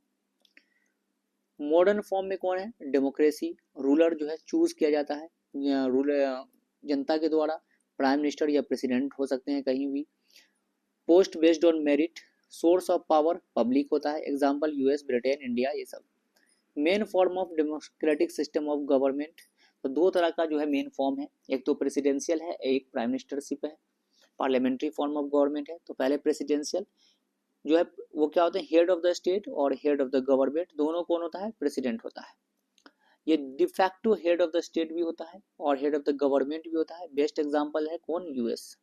मॉडर्न फॉर्म में कौन है? डेमोक्रेसी, रूलर जो है चूज किया जाता है, रूलर जनता के द्वारा। प्राइम मिनिस्टर या प्रेसिडेंट हो सकते हैं कहीं भी। Post based on merit, source of power public होता है, एग्जाम्पल यूएस, ब्रिटेन, इंडिया, ये सब। Main form of democratic system of government, तो दो तरह का जो है मेन फॉर्म है, एक तो प्रेसिडेंशियल है, एक प्राइम मिनिस्टरशिप है। पार्लियामेंट्री फॉर्म ऑफ गवर्नमेंट है, तो पहले प्रेसिडेंशियल जो है वो क्या होते हैं, हेड ऑफ द स्टेट और हेड ऑफ द गवर्नमेंट, दोनों कौन होता है, प्रेसिडेंट होता है। ये de facto head of the state भी होता है और हेड ऑफ द गवर्नमेंट भी होता है। बेस्ट एग्जांपल है कौन, यूएस।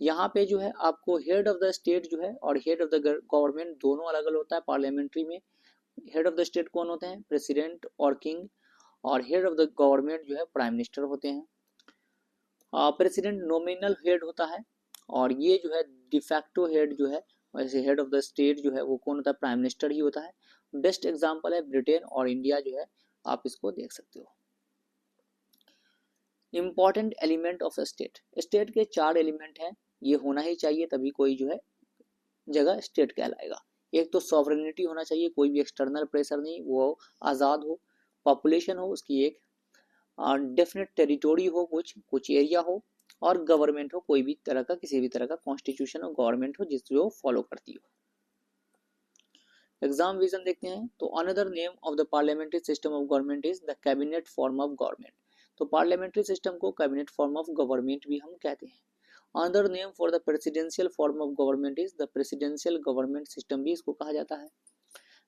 यहाँ पे जो है आपको हेड ऑफ द स्टेट जो है और हेड ऑफ द गवर्नमेंट दोनों अलग अलग होता है। पार्लियामेंट्री में हेड ऑफ द स्टेट कौन होते हैं, प्रेसिडेंट और किंग, और हेड ऑफ द गवर्नमेंट जो है प्राइम मिनिस्टर होते हैं। प्रेसिडेंट नॉमिनल हेड होता है और ये जो है डिफैक्टो हेड जो है, वैसे हेड ऑफ द स्टेट जो है वो कौन होता है, प्राइम मिनिस्टर ही होता है। बेस्ट एग्जांपल है ब्रिटेन और इंडिया जो है, आप इसको देख सकते हो। Important element of state, state के 4 एलिमेंट हैं, ये होना ही चाहिए तभी कोई जो है जगह स्टेट कहलाएगा। एक तो सॉवरेनिटी होना चाहिए, कोई भी एक्सटर्नल प्रेशर नहीं, वो आज़ाद हो। पॉपुलेशन हो उसकी एक, डेफिनेट टेरिटोरी हो, कुछ एरिया हो, और गवर्नमेंट हो, कोई भी तरह का किसी भी तरह का कॉन्स्टिट्यूशन हो, गवर्नमेंट हो जो फॉलो करती हो। एग्जाम विजन देखते हैं, तो another name of the parliamentary system of government is the cabinet form of government. तो पार्लियामेंट्री सिस्टम को कैबिनेट फॉर्म ऑफ गवर्नमेंट भी हम कहते हैं। Another name for the presidential form of government is the presidential government system भी इसको कहा जाता है।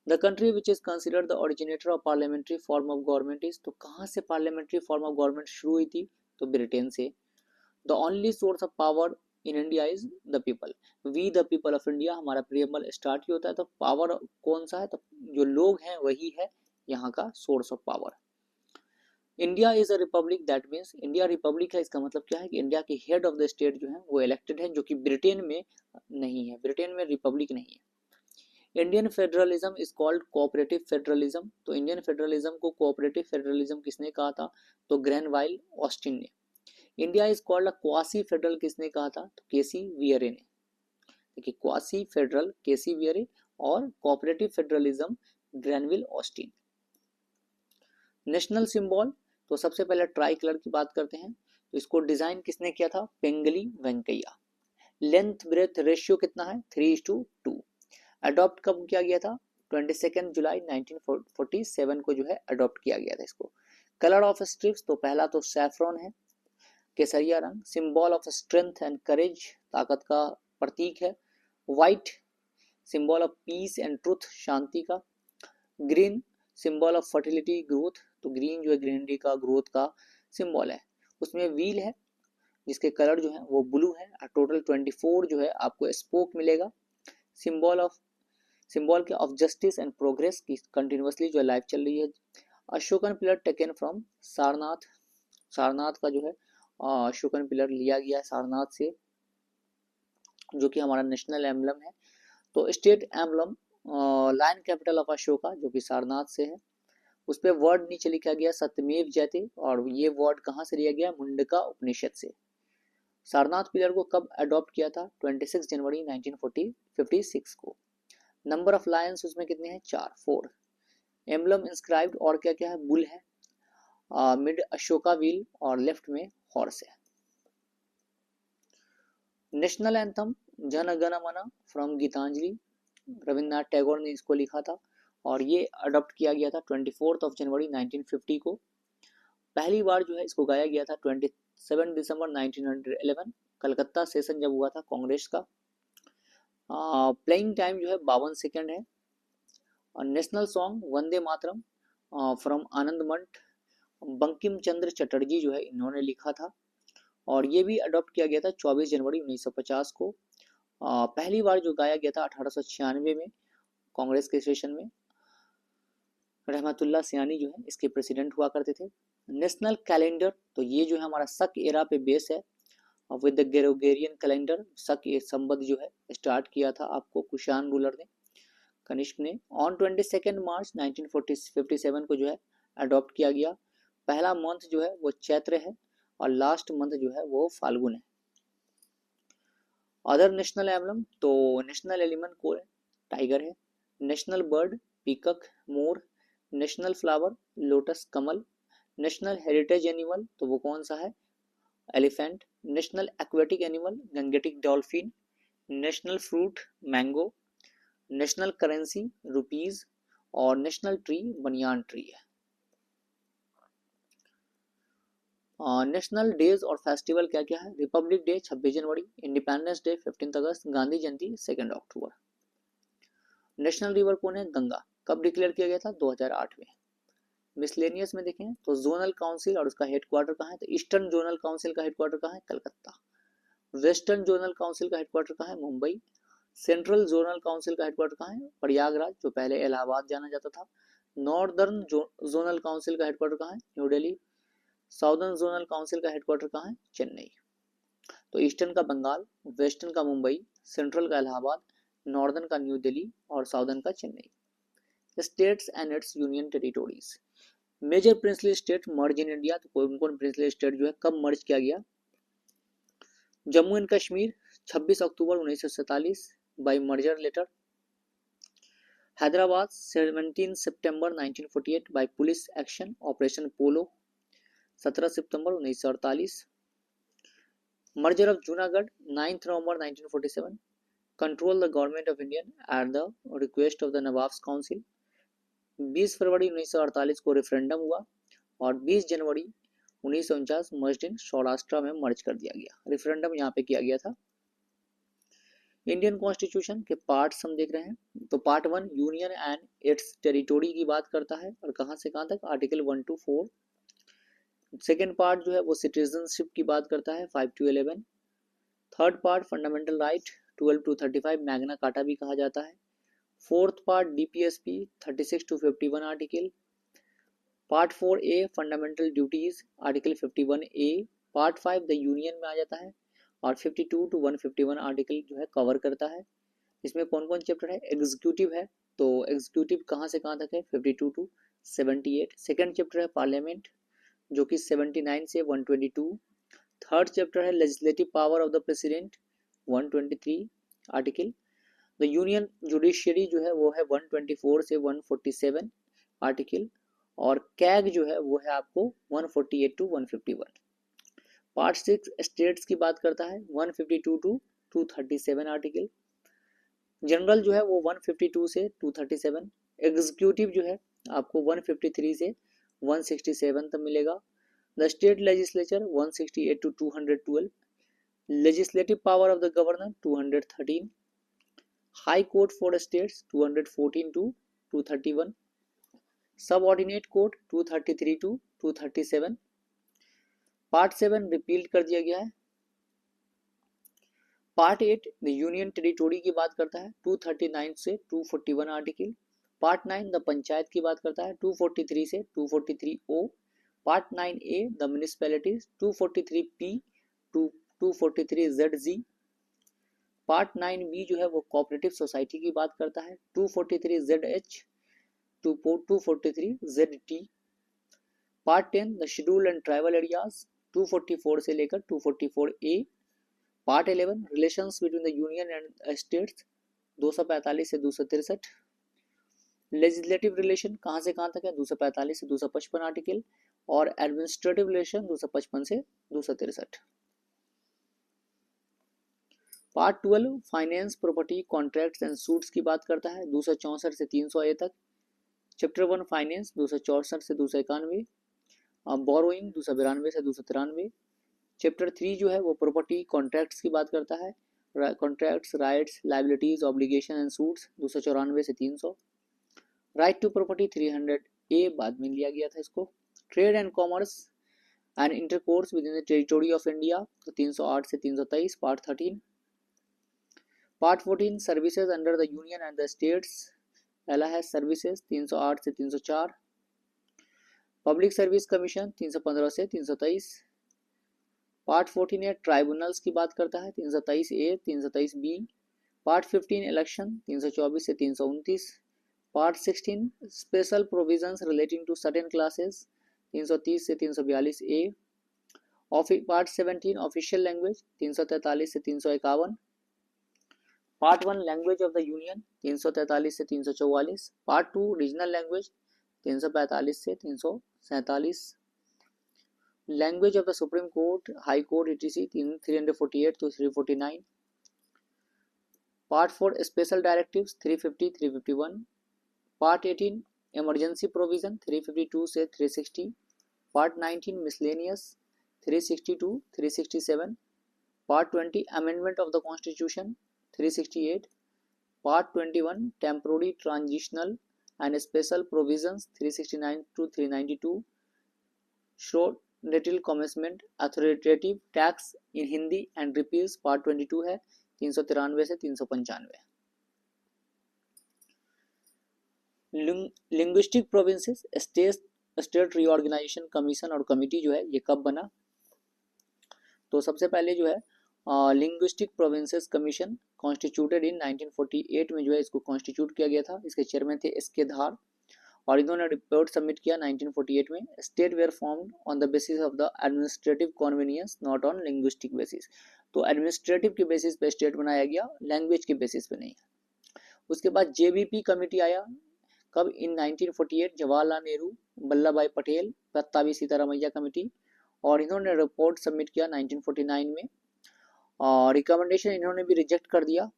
The country which is considered the originator of parliamentary form of government is, तो कहाँ से पार्लियामेंट्री फॉर्म ऑफ गवर्नमेंट शुरू हुई थी, तो ब्रिटेन से। The only source of power in India is the people, we the people of India, हमारा प्रियम्बल स्टार्ट ही होता है। तो पावर कौन सा है, तो जो लोग हैं वही है यहाँ का source of power. India is a republic, that means India Republic है, इसका मतलब क्या है कि इंडिया के हेड ऑफ द स्टेट जो है वो इलेक्टेड है, जो कि ब्रिटेन में नहीं है, ब्रिटेन में रिपब्लिक नहीं है। Indian federalism is called cooperative federalism, तो इंडियन फेडरलिज्म को कोऑपरेटिव फेडरलिज्म किसने कहा था, तो ग्रैनवाइल ऑस्टिन ने। India is called a quasi federal किसने कहा था, तो केसी वियरे ने। देखिए क्वासी फेडरल केसी वियरे और cooperative federalism Granville Austin. National symbol, तो सबसे पहले ट्राई कलर की बात करते हैं, तो इसको डिजाइन किसने किया था, पेंगली वेंकैया। लेंथ ब्रेथ रेशियो कितना है, 3:2। अडॉप्ट कब किया गया था, 22 जुलाई 1947 को जो है अडॉप्ट किया गया था इसको। कलर ऑफ स्ट्रिप्स, तो पहला तो सैफ्रॉन है, केसरिया रंग। Symbol of strength and courage, ताकत का प्रतीक है। White, symbol of peace and truth, शांति का। Green, symbol of fertility growth, तो ग्रीन जो है ग्रीनरी का ग्रोथ का सिंबल है। उसमें व्हील है जिसके कलर जो है वो ब्लू है। टोटल 24 जो है आपको स्पोक मिलेगा। सिंबल के ऑफ जस्टिस एंड प्रोग्रेस की कंटिन्यूसली जो लाइफ चल रही है। Ashokan pillar taken from Sarnath, Sarnath का जो है अशोकन पिलर लिया गया है सारनाथ से, जो कि हमारा नेशनल एम्बलम है। तो state emblem lion capital of Ashoka, जो कि सारनाथ से है। उस पर वर्ड नीचे लिखा गया सत्यमेव जयते, और ये वर्ड कहाँ से लिया गया, मुंडका उपनिषद से। सारनाथ पिलर को कब अडॉप्ट किया था, 26 जनवरी 1956 को। नंबर ऑफ लायंस उसमें कितने हैं, 4। एम्बलम इंस्क्राइब्ड और क्या क्या है, बुल है, मिड अशोका व्हील, और लेफ्ट में हॉर्स है। नेशनल एंथम जन गण मन फ्रॉम गीतांजलि, रविन्द्रनाथ टैगोर ने इसको लिखा था, और ये अडॉप्ट किया गया था 24 जनवरी 1950 को। पहली बार जो है इसको गाया गया था 27 दिसंबर 1911, कलकत्ता सेशन जब हुआ था कांग्रेस का। प्लेइंग टाइम जो है 52 सेकेंड है। और national song Vande Mataram from Anand Math, Bankim चंद्र चटर्जी जो है इन्होंने लिखा था, और ये भी अडॉप्ट किया गया था 24 जनवरी 1950 को। पहली बार जो गाया गया था 1896 में कांग्रेस के सेशन में। रहमतुल्लाह सियानी जो है इसके प्रेसिडेंट हुआ करते थे। नेशनल कैलेंडर, तो ये जो है हमारा शक एरा पे बेस है, विद द ग्रेगोरियन कैलेंडर। शक संबंध जो है स्टार्ट किया था आपको कुशान रूलर ने, कनिष्क ने। ऑन 22 मार्च 1957 को जो है अडॉप्ट किया गया। पहला मंथ जो है वो चैत्र है और लास्ट मंथ जो है वो फाल्गुन है। अदर नेशनल एम्बलम, तो नेशनल एलिमेंट को टाइगर है। नेशनल बर्ड पीकक मोर। नेशनल फ्लावर लोटस कमल। नेशनल हेरिटेज एनिमल, तो वो कौन सा है, elephant, national aquatic animal Gangetic dolphin, national fruit mango, national currency rupees और नेशनल ट्री बनियान ट्री है। नेशनल डेज और फेस्टिवल क्या क्या है? रिपब्लिक डे 26 जनवरी, इंडिपेंडेंस डे 15 अगस्त, गांधी जयंती 2 अक्टूबर। नेशनल रिवर कौन है? गंगा। कब डिक्लेयर किया गया था? 2008 में। मिसलेनियस में देखें तो जोनल काउंसिल और उसका हेडक्वार्टर कहाँ है? तो ईस्टर्न जोनल काउंसिल का हेडक्वार्टर कहाँ है? कलकत्ता। वेस्टर्न जोनल काउंसिल का हेडक्वार्टर कहाँ है? मुंबई। सेंट्रल जोनल काउंसिल का हेडक्वार्टर कहाँ है? प्रयागराज, जो पहले इलाहाबाद जाना जाता था। नॉर्दर्न जोनल काउंसिल का हेडक्वार्टर कहाँ है? New Delhi. Southern zonal council का हेडक्वार्टर कहाँ है? चेन्नई। तो ईस्टर्न का बंगाल, वेस्टर्न का मुंबई, सेंट्रल का इलाहाबाद, नॉर्दर्न का न्यू दिल्ली और साउदर्न का Chennai. States and its union territories. Major princely state merge in India. तो कौन कौन प्रिंसली स्टेट जो है कब मर्ज किया गया? Jammu and Kashmir 26 October 1947 by merger letter. Hyderabad 17 सितंबर 1948 by police action operation polo 17 सितंबर 1948। Merger of Junagadh 9 November 1947। Control the government of India at the request of the nawab's council. 20 फरवरी 1948 को रेफरेंडम हुआ और 20 जनवरी 1949 मर्ज्ड इन सौराष्ट्र में मर्ज कर दिया गया। रेफरेंडम यहाँ पे किया गया था। इंडियन कॉन्स्टिट्यूशन के पार्ट्स हम देख रहे हैं। तो part 1 union and it's territory की बात करता है और कहाँ से कहाँ तक? Article 1 to 4। सेकेंड पार्ट जो है वो सिटीजनशिप की बात करता है 5 to 11। Third part fundamental right 12 to 35 Magna carta भी कहा जाता है। Fourth part DPSP 36 to 51 article. Part 4A fundamental duties article 51A। Part 5 the union में आ जाता है और 52 to 151 आर्टिकल जो है कवर करता है। इसमें कौन कौन चैप्टर है? एग्जीक्यूटिव है, तो एग्जीक्यूटिव कहाँ से कहाँ तक है? 52 to 78। सेकेंड चैप्टर है पार्लियामेंट जो कि 79 से 122। थर्ड चैप्टर है legislative power of the president 123 article. The union judiciary जो है वो है 124 से 147 आर्टिकल और कैग जो है वो है आपको 148 to 151। पार्ट 6 स्टेट्स की बात करता है 152 to 237 आर्टिकल। जनरल जो है वो 152 से 237। एग्जीक्यूटिव जो है आपको 153 से 167 तक मिलेगा। The state legislature 168 to 212। Legislative power of the governor 213। High court for states 214 to 231। Subordinate court 233 to 237। Part 7 repeal कर दिया गया है। पार्ट 8 द यूनियन टेरिटोरी की बात करता है 239 से 241 आर्टिकल। पार्ट 9 द पंचायत की बात करता है 243 से 243O। Part 9A the municipalities 243P to 243ZZ। Part 9B जो है वो कोऑपरेटिव सोसाइटी की बात करता है 243ZH to 243ZT। Part 10 the schedule and tribal areas 244 से लेकर 244A। Part 11 relations between the union and states 245 से 263। लेजिस्लेटिव रिलेशन कहाँ से कहाँ तक है? 245 से 255 आर्टिकल और एडमिनिस्ट्रेटिव रिलेशन 255 से 263। Part 12 finance property contracts and suits की बात करता है 264 से 300A तक। चैप्टर 1 फाइनेंस 264 से 291। बोरोइंग 292 से 293। चैप्टर 3 जो है वो प्रॉपर्टी कॉन्ट्रैक्ट्स की बात करता है contracts rights liabilities obligation and suits 294 से 300। राइट टू प्रॉपर्टी 300A बाद में लिया गया था इसको। Trade and commerce and intercourse with in the territory of India 308 से 323 part 13। Part 14 services under the union and the states पहला है सर्विसेज 308 से 304। पब्लिक सर्विस कमीशन 315 से 323। पार्ट 14 है ट्राइब्यूनल्स की बात करता है 323A 323B। पार्ट 15 इलेक्शन 324 से 329। Part 16 special provisions relating to certain classes 330 से 342A। पार्ट 17 ऑफिशियल लैंग्वेज 343 से 351। Part 1 language of the union 343 से 344। पार्ट 2 रीजनल लैंग्वेज 345 से 347। Language of the Supreme court, high court, etc 348 to 349. Part 4 special directives 350 351. Part 18 emergency provision 352 से 360. Part 19 miscellaneous 360 to 367. Part 20 amendment of the constitution 368. Part 21 temporary, transitional and special provisions 369 to 392. Short title commencement authoritative text in Hindi and repeals part 22 है 393 से 395. Linguistic provinces state reorganisation commission और कमिटी जो है ये कब बना? तो सबसे पहले जो है लिंग्विस्टिक प्रोविंसेस कमीशन कॉन्स्टिट्यूटेड इन 1948 में जो है इसको कॉन्स्टिट्यूट किया गया था. इसके चेयरमैन थे एस के धार और इन्होंने रिपोर्ट सबमिट किया 1948 में. State were formed on the basis of the administrative convenience not on linguistic basis. तो एडमिनिस्ट्रेटिव के बेसिस पे स्टेट बनाया गया, लैंग्वेज के बेसिस पे नहीं. उसके बाद जेबीपी कमेटी आया कब? इन 1948. जवाहरलाल नेहरू, वल्लभ भाई पटेल, पत्तावी सीतारामैया कमेटी और इन्होंने रिपोर्ट सबमिट किया 1949 में. और रिकमेंडेशन इन्होंने भी रिजेक्ट कर दिया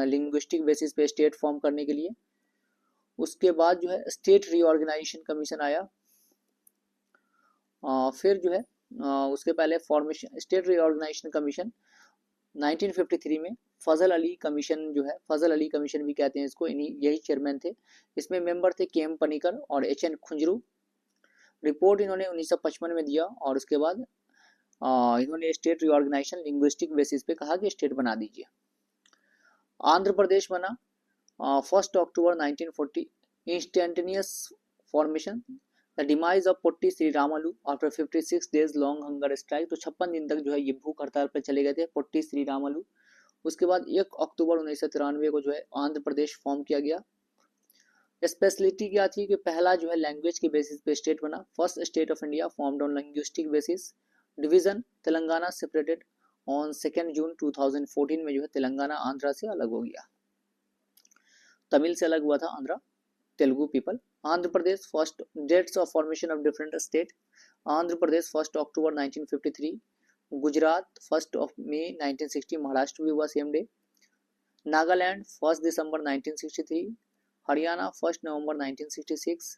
लिंग्विस्टिक बेसिस पे स्टेट फॉर्म करने के लिए. उसके बाद जो है स्टेट रीऑर्गेनाइजेशन कमीशन आया. फिर जो है उसके पहले फॉर्मेशन स्टेट रीऑर्गेनाइजेशन कमीशन 1953 में फजल अली कमीशन जो है, फजल अली कमीशन भी कहते हैं इसको, यही चेयरमैन थे. इसमें मेंबर थे के एम पनिकर और एच एन खुंजरू. रिपोर्ट इन्होंने 1955 में दिया और उसके बाद इन्होंने स्टेट रीऑर्गेनाइजेशन लिंग्विस्टिक बेसिस पे कहा कि स्टेट बना दीजिए. आंध्र प्रदेश बना 1 अक्टूबर 1940. Instantaneous formation. The demise of Potti Sri Ramulu after 56 days long hunger strike. तो 56 दिन तक जो है ये भूख हड़ताल पर चले गए थे पोट्टी श्री रामालू. उसके बाद 1 अक्टूबर 1993 को जो है आंध्र प्रदेश फॉर्म किया गया. स्पेशलिटी क्या थी कि पहला जो है लैंग्वेज के बेसिस पे स्टेट बना. First state of India formed on linguistic basis. Division Telangana separated on 2 जून 2014 में जो है तेलंगाना आंध्रा से अलग हो गया. तमिल से अलग हुआ था Andhra, Telugu people. Andhra Pradesh first. Dates of formation of different state. Andhra Pradesh 1 अक्टूबर 1953. गुजरात 1 मई 1960. महाराष्ट्र भी हुआ सेम डे. नागालैंड 1 दिसंबर 1963. हरियाणा 1 नवंबर 1966.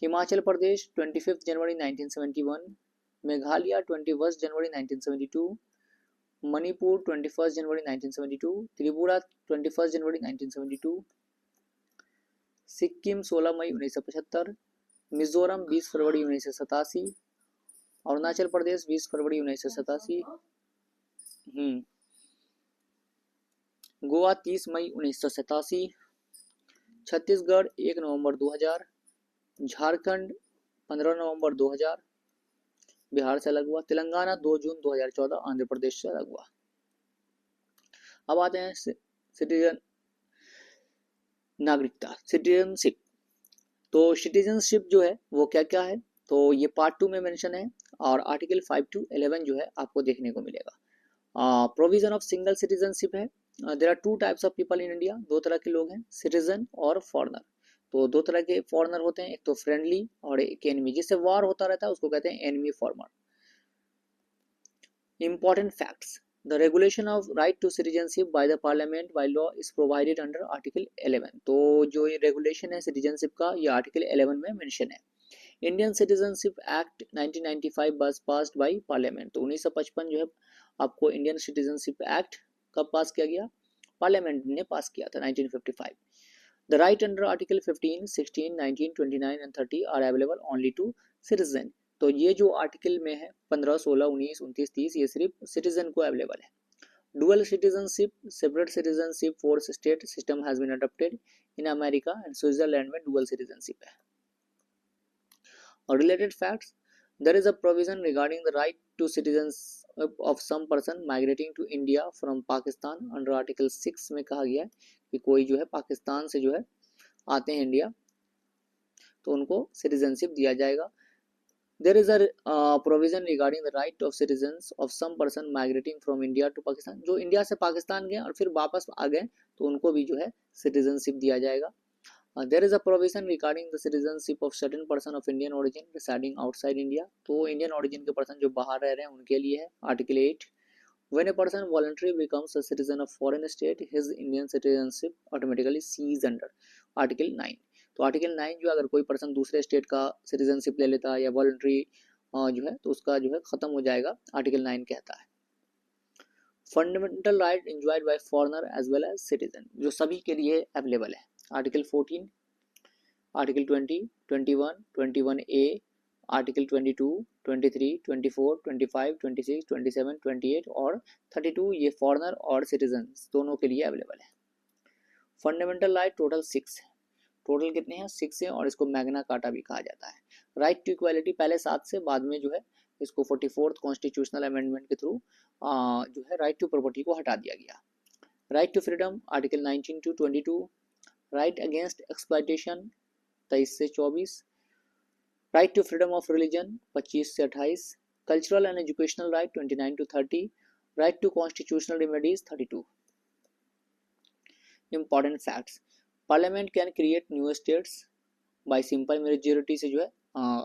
हिमाचल प्रदेश 25 जनवरी 1971. मेघालय 21 जनवरी 1972. मणिपुर 21 जनवरी 1972. त्रिपुरा 21 जनवरी 1972. सिक्किम 16 मई 1975. मिजोरम 20 फरवरी 1987. अरुणाचल प्रदेश 20 फरवरी 1987. गोवा 30 मई 1987. छत्तीसगढ़ 1 नवंबर 2000. झारखंड 15 नवंबर 2000 बिहार से अलग हुआ. तेलंगाना 2 जून 2014 आंध्र प्रदेश से अलग हुआ. अब आते हैं सिटीजन नागरिकता, सिटीजनशिप. तो सिटीजनशिप जो है वो क्या क्या है, तो ये पार्ट 2 में मेंशन है और आर्टिकल 5 to 11 जो है आपको देखने को मिलेगा. प्रोविजन ऑफ सिंगल सिटीजनशिप है. There are 2 types of people in India. 2 तरह के लोग हैं, सिटीजन और फॉरेनर. तो 2 तरह के फॉरेनर होते हैं, एक तो फ्रेंडली और एक एनिमी. जिससे वार होता रहता है उसको कहते हैं enemy foreigner. Important facts. The regulation of right to citizenship by the parliament by law is provided under article 11. तो जो ये रेगुलेशन है सिटीजनशिप का ये आर्टिकल 11 में मेंशन है. Indian citizenship act 1995 was passed by parliament. तो 1955 जो है आपको इंडियन सिटीजनशिप एक्ट कब पास किया गया? पार्लियामेंट ने पास किया था 1955. The right under article 15, 16, 19, 29 and 30 are available only to citizen. तो ये जो आर्टिकल में है 15, 16, 19, 29, 30 ये सिर्फ सिटीजन को अवेलेबल है. Dual citizenship, separate citizenship for state system has been adopted in America and Switzerland में डुअल सिटीजनशिप है. और related facts. There is a provision regarding the right to citizenship of some person migrating to India from Pakistan. Under article 6 में कहा गया है कि कोई जो है पाकिस्तान से जो है आते हैं इंडिया तो उनको सिटीजनशिप दिया जाएगा. There is a provision regarding the right of citizens of some person migrating from India to Pakistan. जो इंडिया से पाकिस्तान गए और फिर वापस आ गए तो उनको भी जो है सिटीजनशिप दिया जाएगा. There is a provision regarding the citizenship of certain person of Indian origin residing outside India. तो इंडियन ओरिजिन के पर्सन जो बाहर रह रहे हैं उनके लिए है। Article 8, when a person voluntary becomes a citizen of foreign state his Indian citizenship automatically cease under. Article 9, तो आर्टिकल 9 जो अगर कोई पर्सन दूसरे स्टेट का सिटीजनशिप ले लेता है या वॉलंटरी जो है तो उसका जो है खत्म हो जाएगा। आर्टिकल 9 कहता है fundamental right enjoyed by foreigner as well as citizen, जो सभी के लिए अवेलेबल है। आर्टिकल 14, आर्टिकल 20, 21, 21A, आर्टिकल 22, 23, 24, 25, 26, 27, 28 और 32 ये फॉरेनर और सिटीजन दोनों के लिए अवेलेबल है। फंडामेंटल राइट टोटल 6 है। टोटल कितने हैं? 6 है और इसको मैग्ना कार्टा भी कहा जाता है। राइट टू इक्वालिटी पहले 7 से, बाद में जो है इसको 44th कॉन्स्टिट्यूशनल अमेंडमेंट के थ्रू जो है राइट टू प्रॉपर्टी को हटा दिया गया। Right to freedom article 19 to 22, right against exploitation 23 से 24, right to freedom of religion 25 से 28, cultural and educational right 29 to 30, right to constitutional remedies 32। Important facts, parliament can create new states by simple majority से जो है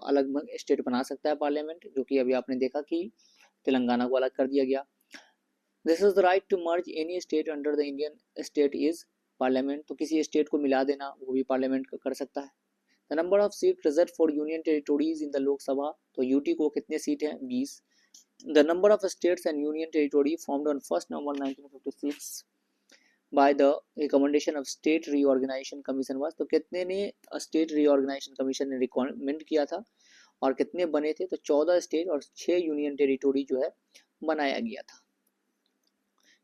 अलग स्टेट बना सकता है पार्लियामेंट, जो कि अभी आपने देखा कि तेलंगाना को अलग कर दिया गया। This is the right to merge any state under the Indian state is parliament, तो किसी स्टेट को मिला देना वो भी पार्लियामेंट कर सकता है। The number of seat reserve for union territories in the Lok Sabha, तो यूटी को कितने सीट हैं? 20। The number of states and union territory formed on 1 November 1956 by the recommendation of state reorganisation commission was, तो कितने ने स्टेट रीऑर्गेनाइजेशन कमीशन ने रिकमेंड किया था और कितने बने थे? तो 14 स्टेट और 6 यूनियन टेरिटोरी जो है बनाया गया था।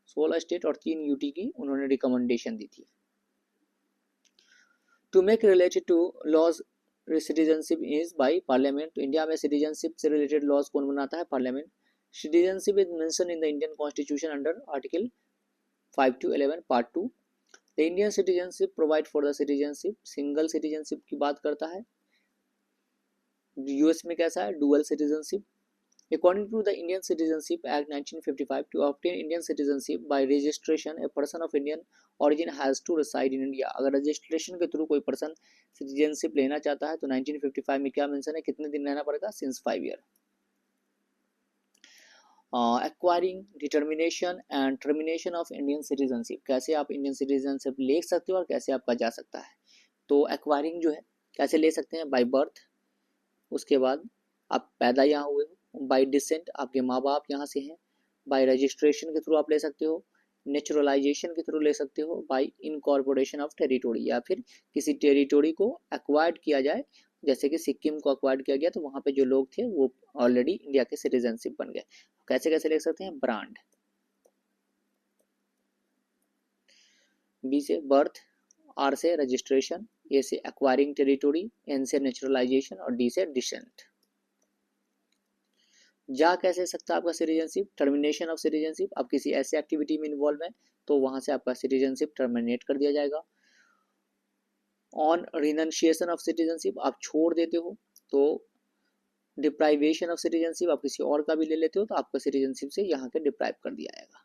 16 स्टेट और 3 यूटी की उन्होंने रिकमेंडेशन दी थी। To make related to laws citizenship is by parliament, तो इंडिया में सिटीजनशिप से रिलेटेड लॉज कौन बनाता है? Parliament. Citizenship is mention in the Indian constitution under article 5 to 11 part 2। The Indian citizenship provide for the citizenship, single citizenship की बात करता है। यूएस में कैसा है? Dual citizenship. According to the Indian Citizenship Act 1955, to obtain Indian citizenship by registration, a person of Indian origin has to reside in India। अगर रजिस्ट्रेशन के थ्रू कोई पर्सन सिटीजनशिप लेना चाहता है तो 1955 में क्या मेंशन है? कितने दिन रहना पड़ेगा? Since 5 year. Acquiring, determination and termination of Indian citizenship, कैसे आप इंडियन सिटीजनशिप ले सकते हो और कैसे आपका जा सकता है? तो एक्वायरिंग जो है कैसे ले सकते हैं? बाय बर्थ, उसके बाद आप पैदा यहाँ हुए हो। बाय डिसेंट, आपके माँ बाप यहाँ से हैं। बाय रजिस्ट्रेशन के थ्रू आप ले सकते हो। नेचुरलाइजेशन के थ्रू ले सकते हो। बाय इनकॉर्पोरेशन ऑफ टेरिटोरी, या फिर किसी टेरिटोरी को एक्वायर्ड किया जाए, जैसे कि सिक्किम को एक्वायर्ड किया गया तो वहाँ पे जो लोग थे वो ऑलरेडी इंडिया के सिटीजनशिप बन गए। कैसे कैसे ले सकते हैं? ब्रांड, बी से बर्थ, आर से रजिस्ट्रेशन, ए से एक्वायरिंग टेरिटोरी, एन से नेचुरलाइजेशन और डी से डिसेंट। जा कैसे सकता है आपका सिटीजनशिप? टर्मिनेशन ऑफ सिटीजनशिप, आप किसी ऐसे एक्टिविटी में इन्वॉल्व है तो वहां से आपका सिटीजनशिप टर्मिनेट कर दिया जाएगा। ऑन रिनंशिएशन ऑफ सिटीजनशिप, आप छोड़ देते हो तो डिप्राइवेशन ऑफ सिटीजनशिप, आप किसी और का भी ले लेते हो तो आपका सिटीजनशिप से यहाँ के डिप्राइव कर दिया जाएगा।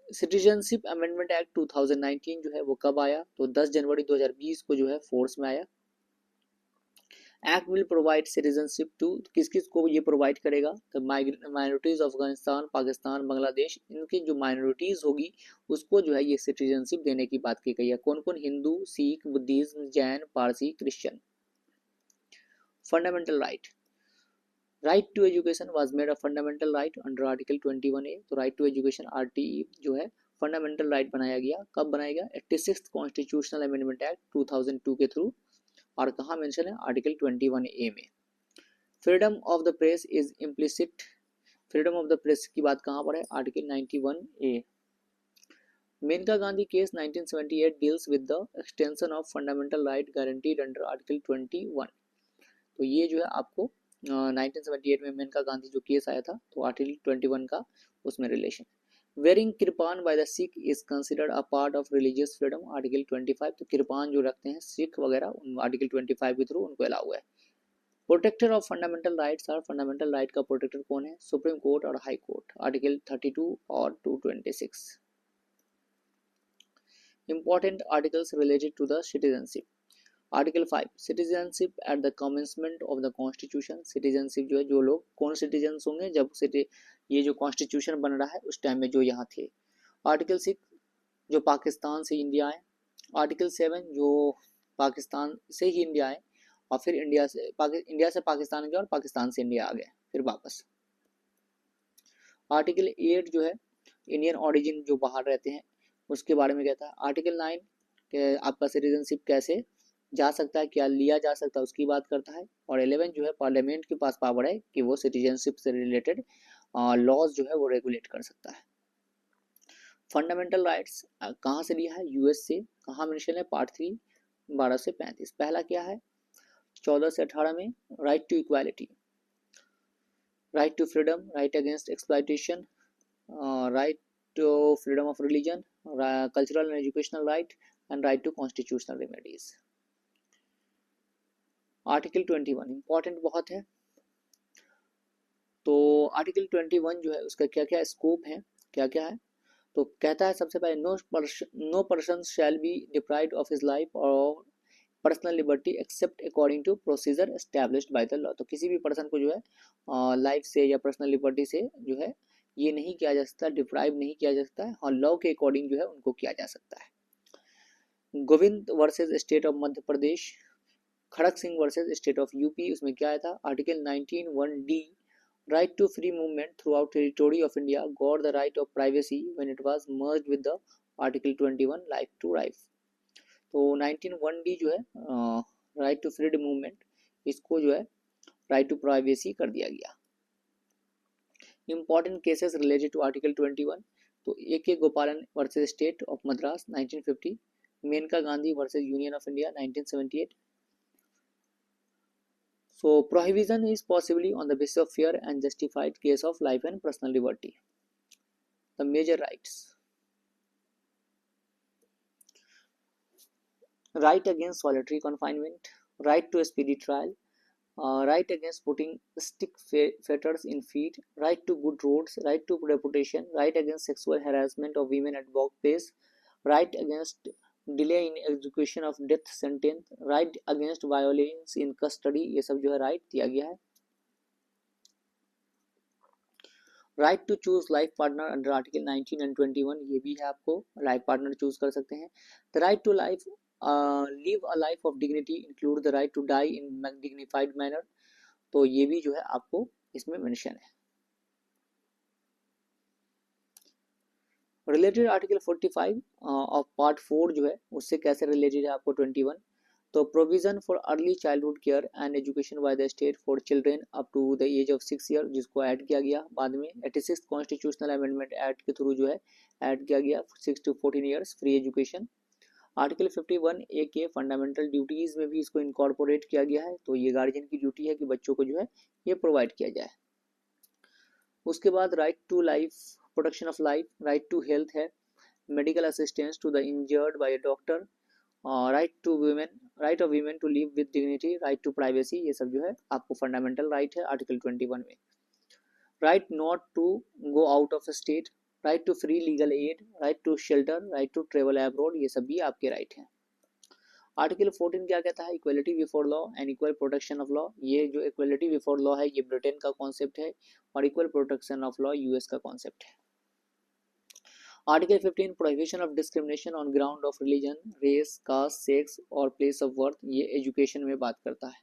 सिटीजनशिप अमेंडमेंट एक्ट 2019 जो है वो कब आया? तो 10 जनवरी 2020 को जो है फोर्स में आया। Act will provide citizenship to, किस किस को ये प्रोवाइड करेगा? तो माइनॉरिटीज अफगानिस्तान, पाकिस्तान, बांग्लादेश, इनकी जो माइनॉरिटीज होगी उसको जो है ये सिटीजनशिप देने की बात की गई है। कौन कौन? Hindu, Sikh, Buddhism, Jain, Parsi, Christian. Fundamental right, right to education was made a fundamental right under article 21A, तो राइट टू एजुकेशन RTE जो है फंडामेंटल राइट बनाया गया। कब बनाया गया? 86th कॉन्स्टिट्यूशनल अमेंडमेंट एक्ट 2002 के थ्रू, और कहाँ मेंशन है? आर्टिकल 21A में। Freedom of the press is implicit, freedom of the press की बात कहाँ पर है? Article 91A। Maneka Gandhi case 1978 deals with the extension of fundamental right guaranteed under article 21। तो ये जो है आपको 1978 में मेनका गांधी जो केस आया था तो आर्टिकल 21 का उसमें relation. Wearing kirpan by the Sikh is considered a part of religious freedom, article 25। तो कृपान जो रखते हैं सिख वगैरह, उन आर्टिकल 25 के थ्रू उनको अलाउ है। Protector of fundamental rights are, fundamental right का प्रोटेक्टर कौन है? सुप्रीम कोर्ट और हाई कोर्ट, आर्टिकल 32 और 226। Important articles related to the citizenship. Article 5 citizenship at the commencement of the constitution. Citizenship जो है, जो लोग कौन सिटीजन होंगे जब ये जो कॉन्स्टिट्यूशन बन रहा है उस टाइम में जो यहाँ थे। आर्टिकल 6 जो पाकिस्तान से इंडिया आए। आर्टिकल 7 जो पाकिस्तान से ही इंडिया आए और फिर इंडिया से पाकिस्तान गए और पाकिस्तान से इंडिया आ गए फिर वापस। आर्टिकल 8 जो है इंडियन ऑरिजिन जो बाहर रहते हैं उसके बारे में कहता है। आर्टिकल 9 के आपका सिटीजनशिप कैसे जा सकता है, क्या लिया जा सकता है उसकी बात करता है। और 11 जो है पार्लियामेंट के पास पावर है कि वो सिटीजनशिप से रिलेटेड लॉज जो है वो रेगुलेट कर सकता है। फंडामेंटल राइट्स कहाँ से लिया है, यूएस से। कहाँ मेंशन है, पार्ट 3 12 से 35। पहला क्या है 14 से 18 में, right to equality, right to freedom, right against exploitation, right to freedom of religion, cultural and educational right and right to constitutional remedies. Article 21 important बहुत है। तो आर्टिकल 21 जो है उसका क्या क्या स्कोप है, क्या क्या है, तो कहता है सबसे पहले no person shall be deprived of his life और personal liberty except according to procedure established by the law. तो किसी भी पर्सन को जो है लाइफ से या पर्सनल लिबर्टी से जो है ये नहीं किया जा सकता, डिप्राइव नहीं किया जा सकता है और लॉ के अकॉर्डिंग जो है उनको किया जा सकता है। Govind versus state of Madhya Pradesh, Kharak Singh versus state of UP, उसमें क्या आया था article 19(1)(d), right to free movement throughout territory of India got the right of privacy when it was merged with the article 21 life to life. तो 19(1)(d) जो है राइट टू फ्रीडम मूवमेंट, इसको जो है राइट टू प्राइवेसी कर दिया गया। Important cases related to article 21, तो A.K. Gopalan versus state of Madras 1950, Maneka Gandhi versus union of India 1978। So prohibition is possibly on the basis of fair and justified case of life and personal liberty. The major rights: right against solitary confinement, right to a speedy trial, right against putting stick fetters in feet, right to good roads, right to reputation, right against sexual harassment of women at workplace, right against delay in execution of death sentence, right against violence in custody, ये सब जो है राइट दिया गया है। Right to choose life partner under article 19 and 21, ये भी है, आपको लाइफ पार्टनर चूज कर सकते हैं। The right to life live a life of dignity include the right to die in dignified manner, तो ये भी जो है आपको इसमें मेंशन है। रिलेटेड आर्टिकल 45 ऑफ पार्ट 4 जो है उससे कैसे रिलेटेड है आपको 21, तो provision for early childhood care and education by the state for children up to the age of 6 year, जिसको ऐड किया गया बाद में 86 कॉन्स्टिट्यूशनल अमेंडमेंट एक्ट के थ्रू जो है ऐड किया गया 6 to 14 years free education. Article 51A के फंडामेंटल ड्यूटीज में भी इसको इनकॉर्पोरेट किया गया है, तो ये गार्जियन की ड्यूटी है कि बच्चों को जो है ये प्रोवाइड किया जाए। उसके बाद right to life, protection of life, right to health है, medical assistance to the injured by a doctor, right to women, right of women to live with dignity, right to privacy, ये सब जो है आपको फंडामेंटल राइट है आर्टिकल 21 में। Right not to go out of state, right to free legal aid, right to shelter, right to travel abroad, ये सब भी आपके राइट हैं। आर्टिकल 14 क्या कहता है, equality before law and equal protection of law. ये जो इक्वलिटी बिफोर लॉ है ये ब्रिटेन का कॉन्सेप्ट है और equal protection of law US का कॉन्सेप्ट है। Article 15 prohibition of discrimination on ground of religion, race, caste, sex और प्लेस ऑफ वर्थ, ये एजुकेशन में बात करता है।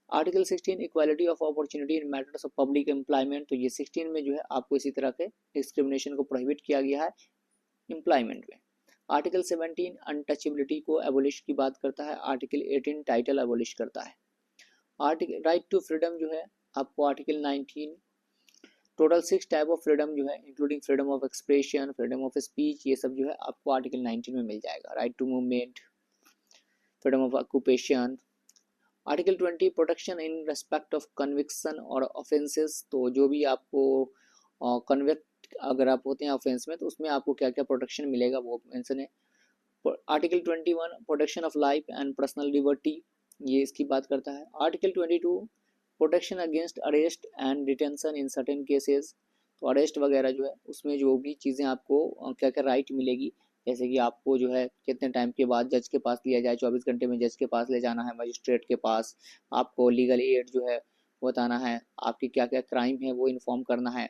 Article 16 equality of opportunity in matters of public employment, तो ये 16 में जो है आपको इसी तरह के डिस्क्रिमिनेशन को प्रोहिबिट किया गया है एम्प्लॉयमेंट में। आर्टिकल 17 अनटचेबिलिटी को एबोलिश की बात करता है। आर्टिकल 18 टाइटल एबोलिश करता है। आर्टिकल राइट टू फ्रीडम जो है आपको article 19, total 6 type of freedom जो है including freedom of expression, freedom of speech, ये सब जो है आपको आर्टिकल 19 में मिल जाएगा। Right to movement, freedom of occupation. Article 20 protection in respect of conviction और ऑफेंसेस, तो जो भी आपको कन्विक्ट अगर आप होते हैं ऑफेंस में तो उसमें आपको क्या क्या प्रोटेक्शन मिलेगा वो मेंशन है। Article 21 protection of life and personal liberty, ये इसकी बात करता है। Article 22 protection against arrest and detention in certain cases, तो अरेस्ट वगैरह जो है उसमें जो भी चीज़ें आपको क्या क्या राइट मिलेगी जैसे कि आपको जो है कितने टाइम के बाद जज के पास लिया जाए, 24 घंटे में जज के पास ले जाना है, मजिस्ट्रेट के पास, आपको लीगल एड जो है बताना है, आपकी क्या क्या क्राइम है वो इन्फॉर्म करना है।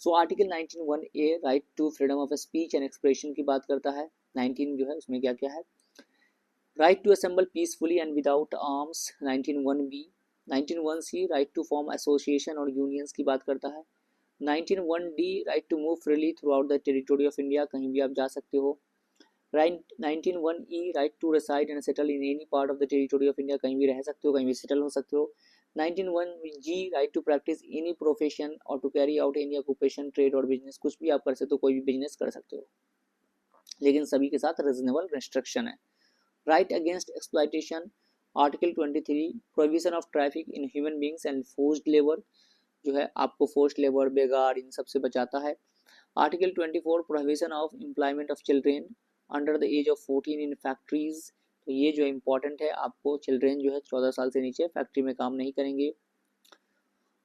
So article 19(1)(a right to freedom of speech and expression की बात करता है। 19 जो है उसमें क्या क्या है, right to assemble peacefully and without arms 19(1)(b), 19(1)(c) right to form association और यूनियंस की बात करता है। 19(1)(d) right to move freely throughout the territory of India, कहीं भी आप जा सकते हो। Right 19(1)(e) right to reside and settle in any part of the territory of India, कहीं भी रह सकते हो, कहीं भी सेटल हो सकते हो। 19(1)(g) right to practise any profession और to carry out any occupation, trade और बिजनेस, कुछ भी आप कर सकते हो, कोई भी बिजनेस कर सकते हो, लेकिन सभी के साथ रीजनेबल रिस्ट्रिक्शन है। Right against exploitation, article 23 prohibition of traffic in human beings and forced labour, जो है आपको फोर्स्ड लेबर, बेगार, इन सब से बचाता है। Article 24 prohibition of employment of children under the age of 14 in factories, तो ये जो इम्पोर्टेंट है, आपको चिल्ड्रेन जो है 14 साल से नीचे फैक्ट्री में काम नहीं करेंगे।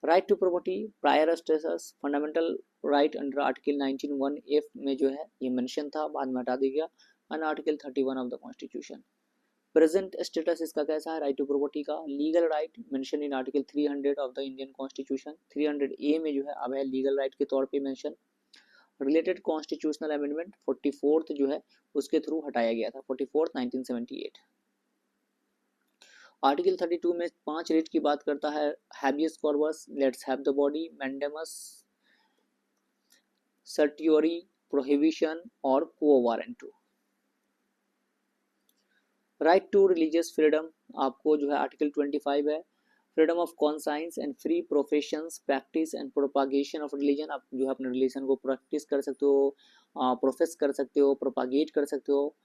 Right to property prior status, fundamental right under article 19(1)(f) में जो है ये मेंशन था, बाद में हटा दिया गया, and article 31 of the constitution. Present status इसका कैसा है राइट टू प्रॉपर्टी का, legal right mention in article 300 of the Indian constitution, 300A में जो है अब है लीगल राइट के तौर पे mention. Related constitutional amendment 44th जो है उसके थ्रू हटाया गया था, 44th 1978। आर्टिकल 32 में 5 रेट की बात करता है, habeas corpus, let's have the body, mandamus, certiorari, prohibition और quo warranto. Right to religious freedom, आपको जो है आर्टिकल 25 है, freedom of conscience and free professions, practice and propagation of religion, आप जो है अपने रिलीजन को प्रैक्टिस कर सकते हो, प्रोफेस कर सकते हो, प्रोपागेट कर सकते हो।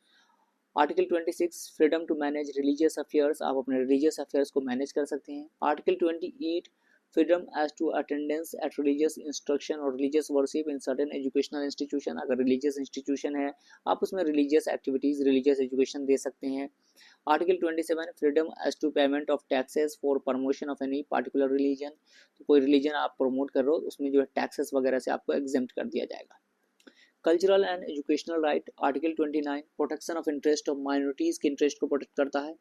Article 26 freedom to manage religious affairs, आप अपने रिलीजियस अफेयर्स को मैनेज कर सकते हैं। Article 28 freedom as to attendance at religious instruction और religious worship in certain educational institution, अगर रिलीजियस इंस्टीट्यूशन है आप उसमें रिलीजियस एक्टिविटीज, रिलीजियस एजुकेशन दे सकते हैं। Article 27 freedom as to payment of taxes for promotion of any particular religion, तो कोई रिलीजन आप प्रमोट कर रहे हो उसमें जो है टैक्सेस वगैरह से आपको एग्जेम्प्ट कर दिया जाएगा। Cultural and educational right, article 29 protection of interest of minorities के इंटरेस्ट को प्रोटेक्ट करता है।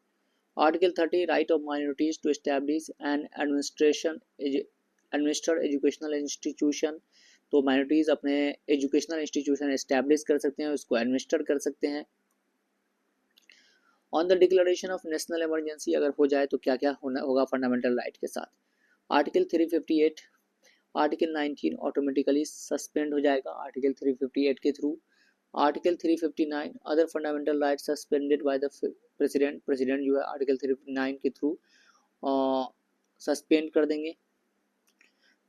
Article 30 right of minorities to establish and administer educational institution, तो माइनॉरिटीज अपने एजुकेशनल इंस्टीट्यूशन एस्टैब्लिश कर सकते हैं, उसको एडमिनिस्टर कर सकते हैं। On the declaration of national emergency, अगर हो जाए तो क्या क्या होगा फंडामेंटल राइट के साथ, आर्टिकल 358 आर्टिकल 19 ऑटोमेटिकली सस्पेंड हो जाएगा आर्टिकल 358 के through. Article 359 other fundamental right suspended by the president, president जो है आर्टिकल 359 के थ्रू सस्पेंड कर देंगे।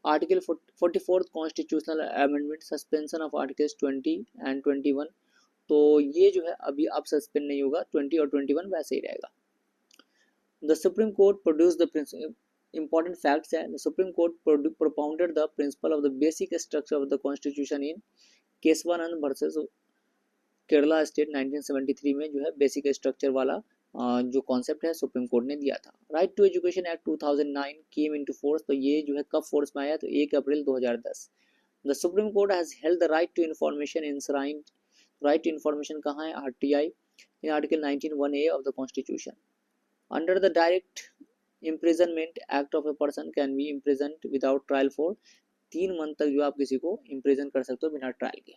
Article 44 constitutional amendment, suspension of articles 20 and 21, तो ये जो है अभी अब सस्पेंड नहीं होगा, 20 और 21 वैसे ही रहेगा। The Supreme court produce the important facts है, the Supreme Court propounded the principle of the basic structure of the Constitution in Kesavananda versus Kerala state 1973 में जो है बेसिक स्ट्रक्चर वाला जो कॉन्सेप्ट है सुप्रीम कोर्ट ने दिया था। Right to education act 2009 came into force, तो ये जो है कब फोर्स में आया, तो 1 April 2010। The Supreme Court has held the right to information enshrined, right to information कहाँ है, RTI in article 19(1)(a of the constitution. Under the direct imprisonment act of a person can be imprisoned without trial for 3 month तक जो आप किसी को इम्प्रिजन कर सकते हो बिना ट्रायल के।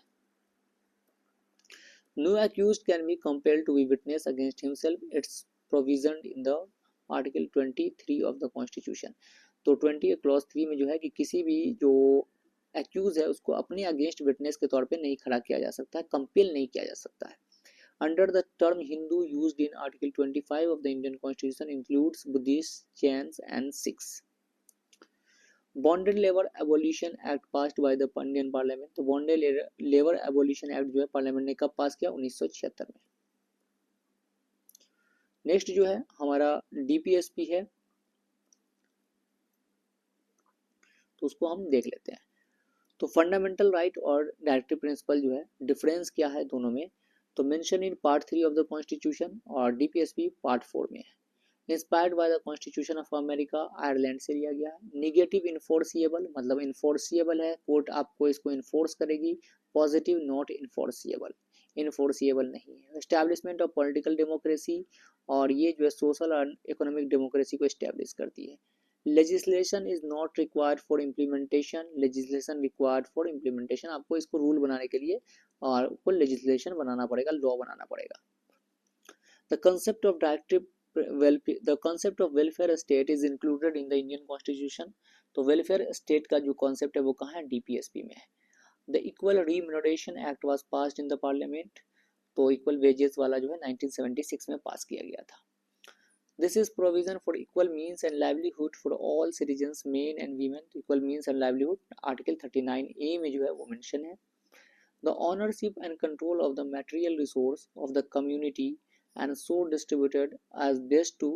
No accused can be compelled to be witness against himself, it's provisioned in the article 23 of the constitution। तो 20 क्लॉज 3 में जो है कि किसी भी जो एक्यूज है उसको अपने अगेंस्ट विटनेस के तौर पे नहीं खड़ा किया जा सकता है, कंपेल नहीं किया जा सकता है। Under the term Hindu used in article 25 of the Indian constitution includes Buddhist, Jains and Sikhs. Bonded labour abolition act passed by the Indian parliament, तो बॉन्डेड लेबर एबोलिशन एक्ट जो है पार्लियामेंट ने कब पास किया, 1976 में। नेक्स्ट जो है हमारा डीपीएसपी है, तो उसको हम देख लेते हैं। तो फंडामेंटल राइट और डायरेक्टिव प्रिंसिपल जो है डिफरेंस क्या है दोनों में, तो mention in part 3 of the constitution और डीपीएसपी पार्ट 4 में है। Inspired by the constitution of America, Ireland से लिया गया है। निगेटिव इन्फोर्सिएबल, मतलब इन्फोर्सिएबल है, कोर्ट आपको इसको इन्फोर्स करेगी। पॉजिटिव नॉट इन्फोर्सिएबल, इनफोर्सिएबल नहीं है। एस्टैब्लिशमेंट ऑफ पॉलिटिकल डेमोक्रेसी, और ये जो है सोशल और इकोनॉमिक डेमोक्रेसी को इस्टेब्लिश करती है। Legislation is not required for implementation, legislation required for implementation, आपको इसको रूल बनाने के लिए और आपको लेजिस्लेशन बनाना पड़ेगा, लॉ बनाना पड़ेगा। The concept of directive the concept of welfare state is included in the Indian Constitution। तो welfare state का जो concept है वो कहाँ है, DPSP में है। The Equal Remuneration Act was passed in the Parliament, तो equal wages वाला जो है 1976 में पास किया गया था। This is provision for equal means and livelihood for all citizens, men and women, equal means and livelihood, Article 39A में जो है वो mention है। The ownership and control of the material resource of the community and so distributed as best to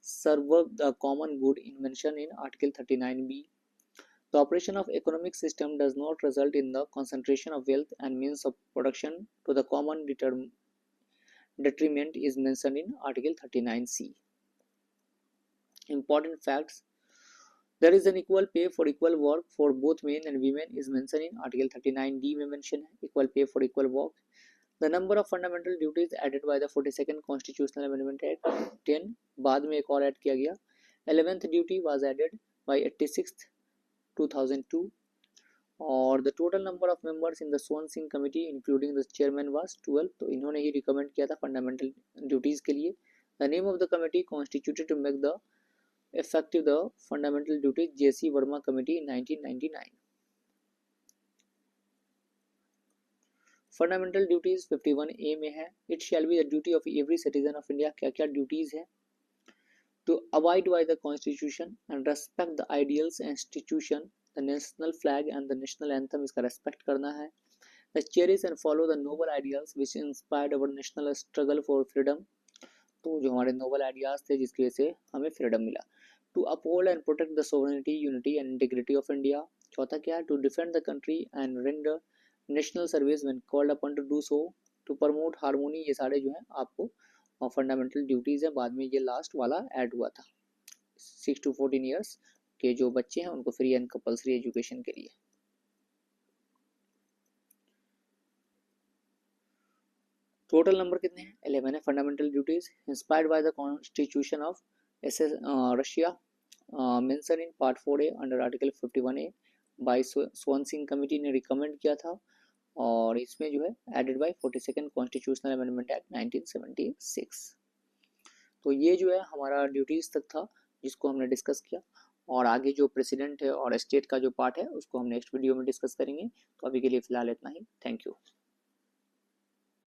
serve the common good in mention in Article 39B. The operation of economic system does not result in the concentration of wealth and means of production to the common detriment is mentioned in Article 39C. Important facts: there is an equal pay for equal work for both men and women is mentioned in Article 39D में mention है, equal pay for equal work. The number of fundamental duties added by the 42nd Constitutional Amendment Act 10, बाद में एक और ऐड किया गया। 11th duty was added by 86th 2002, और the total number of members in the Swan Singh Committee including the chairman was 12, तो इन्होंने ही रिकमेंड किया था फंडामेंटल ड्यूटीज के लिए। The name of the committee constituted to make the effective the fundamental duties, J.C. Verma Committee in 1999। Fundamental duties 51A में है, it shall be the duty of every citizen of India, क्या क्या ड्यूटीज है, to abide by the constitution and respect the ideals and institution, the national flag and the national anthem, इसका रेस्पेक्ट करना है। The cherish and follow the noble ideals which inspired our national struggle for freedom, तो जो हमारे नोबल आइडियाज थे जिसकी वजह से हमें फ्रीडम मिला। To uphold and protect the sovereignty, unity and integrity of India. चौथा क्या है, to defend the country and render national service when called upon to do so, to promote harmony, ये सारे जो है आपको फंडामेंटल ड्यूटीज है। बाद में ये लास्ट वाला ऐड हुआ था 6 to 14 ईयर्स के जो बच्चे हैं उनको फ्री एंड कंपल्सरी एजुकेशन के लिए। टोटल नंबर कितने हैं, 11 है fundamental duties inspired by the constitution of Russia, mention in part 4A under article 51A by Swaran Singh committee ने रिकमेंड किया था, और इसमें जो है added by 42nd constitutional amendment act 1976। तो ये जो है हमारा ड्यूटीज तक था जिसको हमने डिस्कस किया, और आगे जो प्रेसिडेंट है और स्टेट का जो पार्ट है उसको हम नेक्स्ट वीडियो में डिस्कस करेंगे। तो अभी के लिए फिलहाल इतना ही, थैंक यू।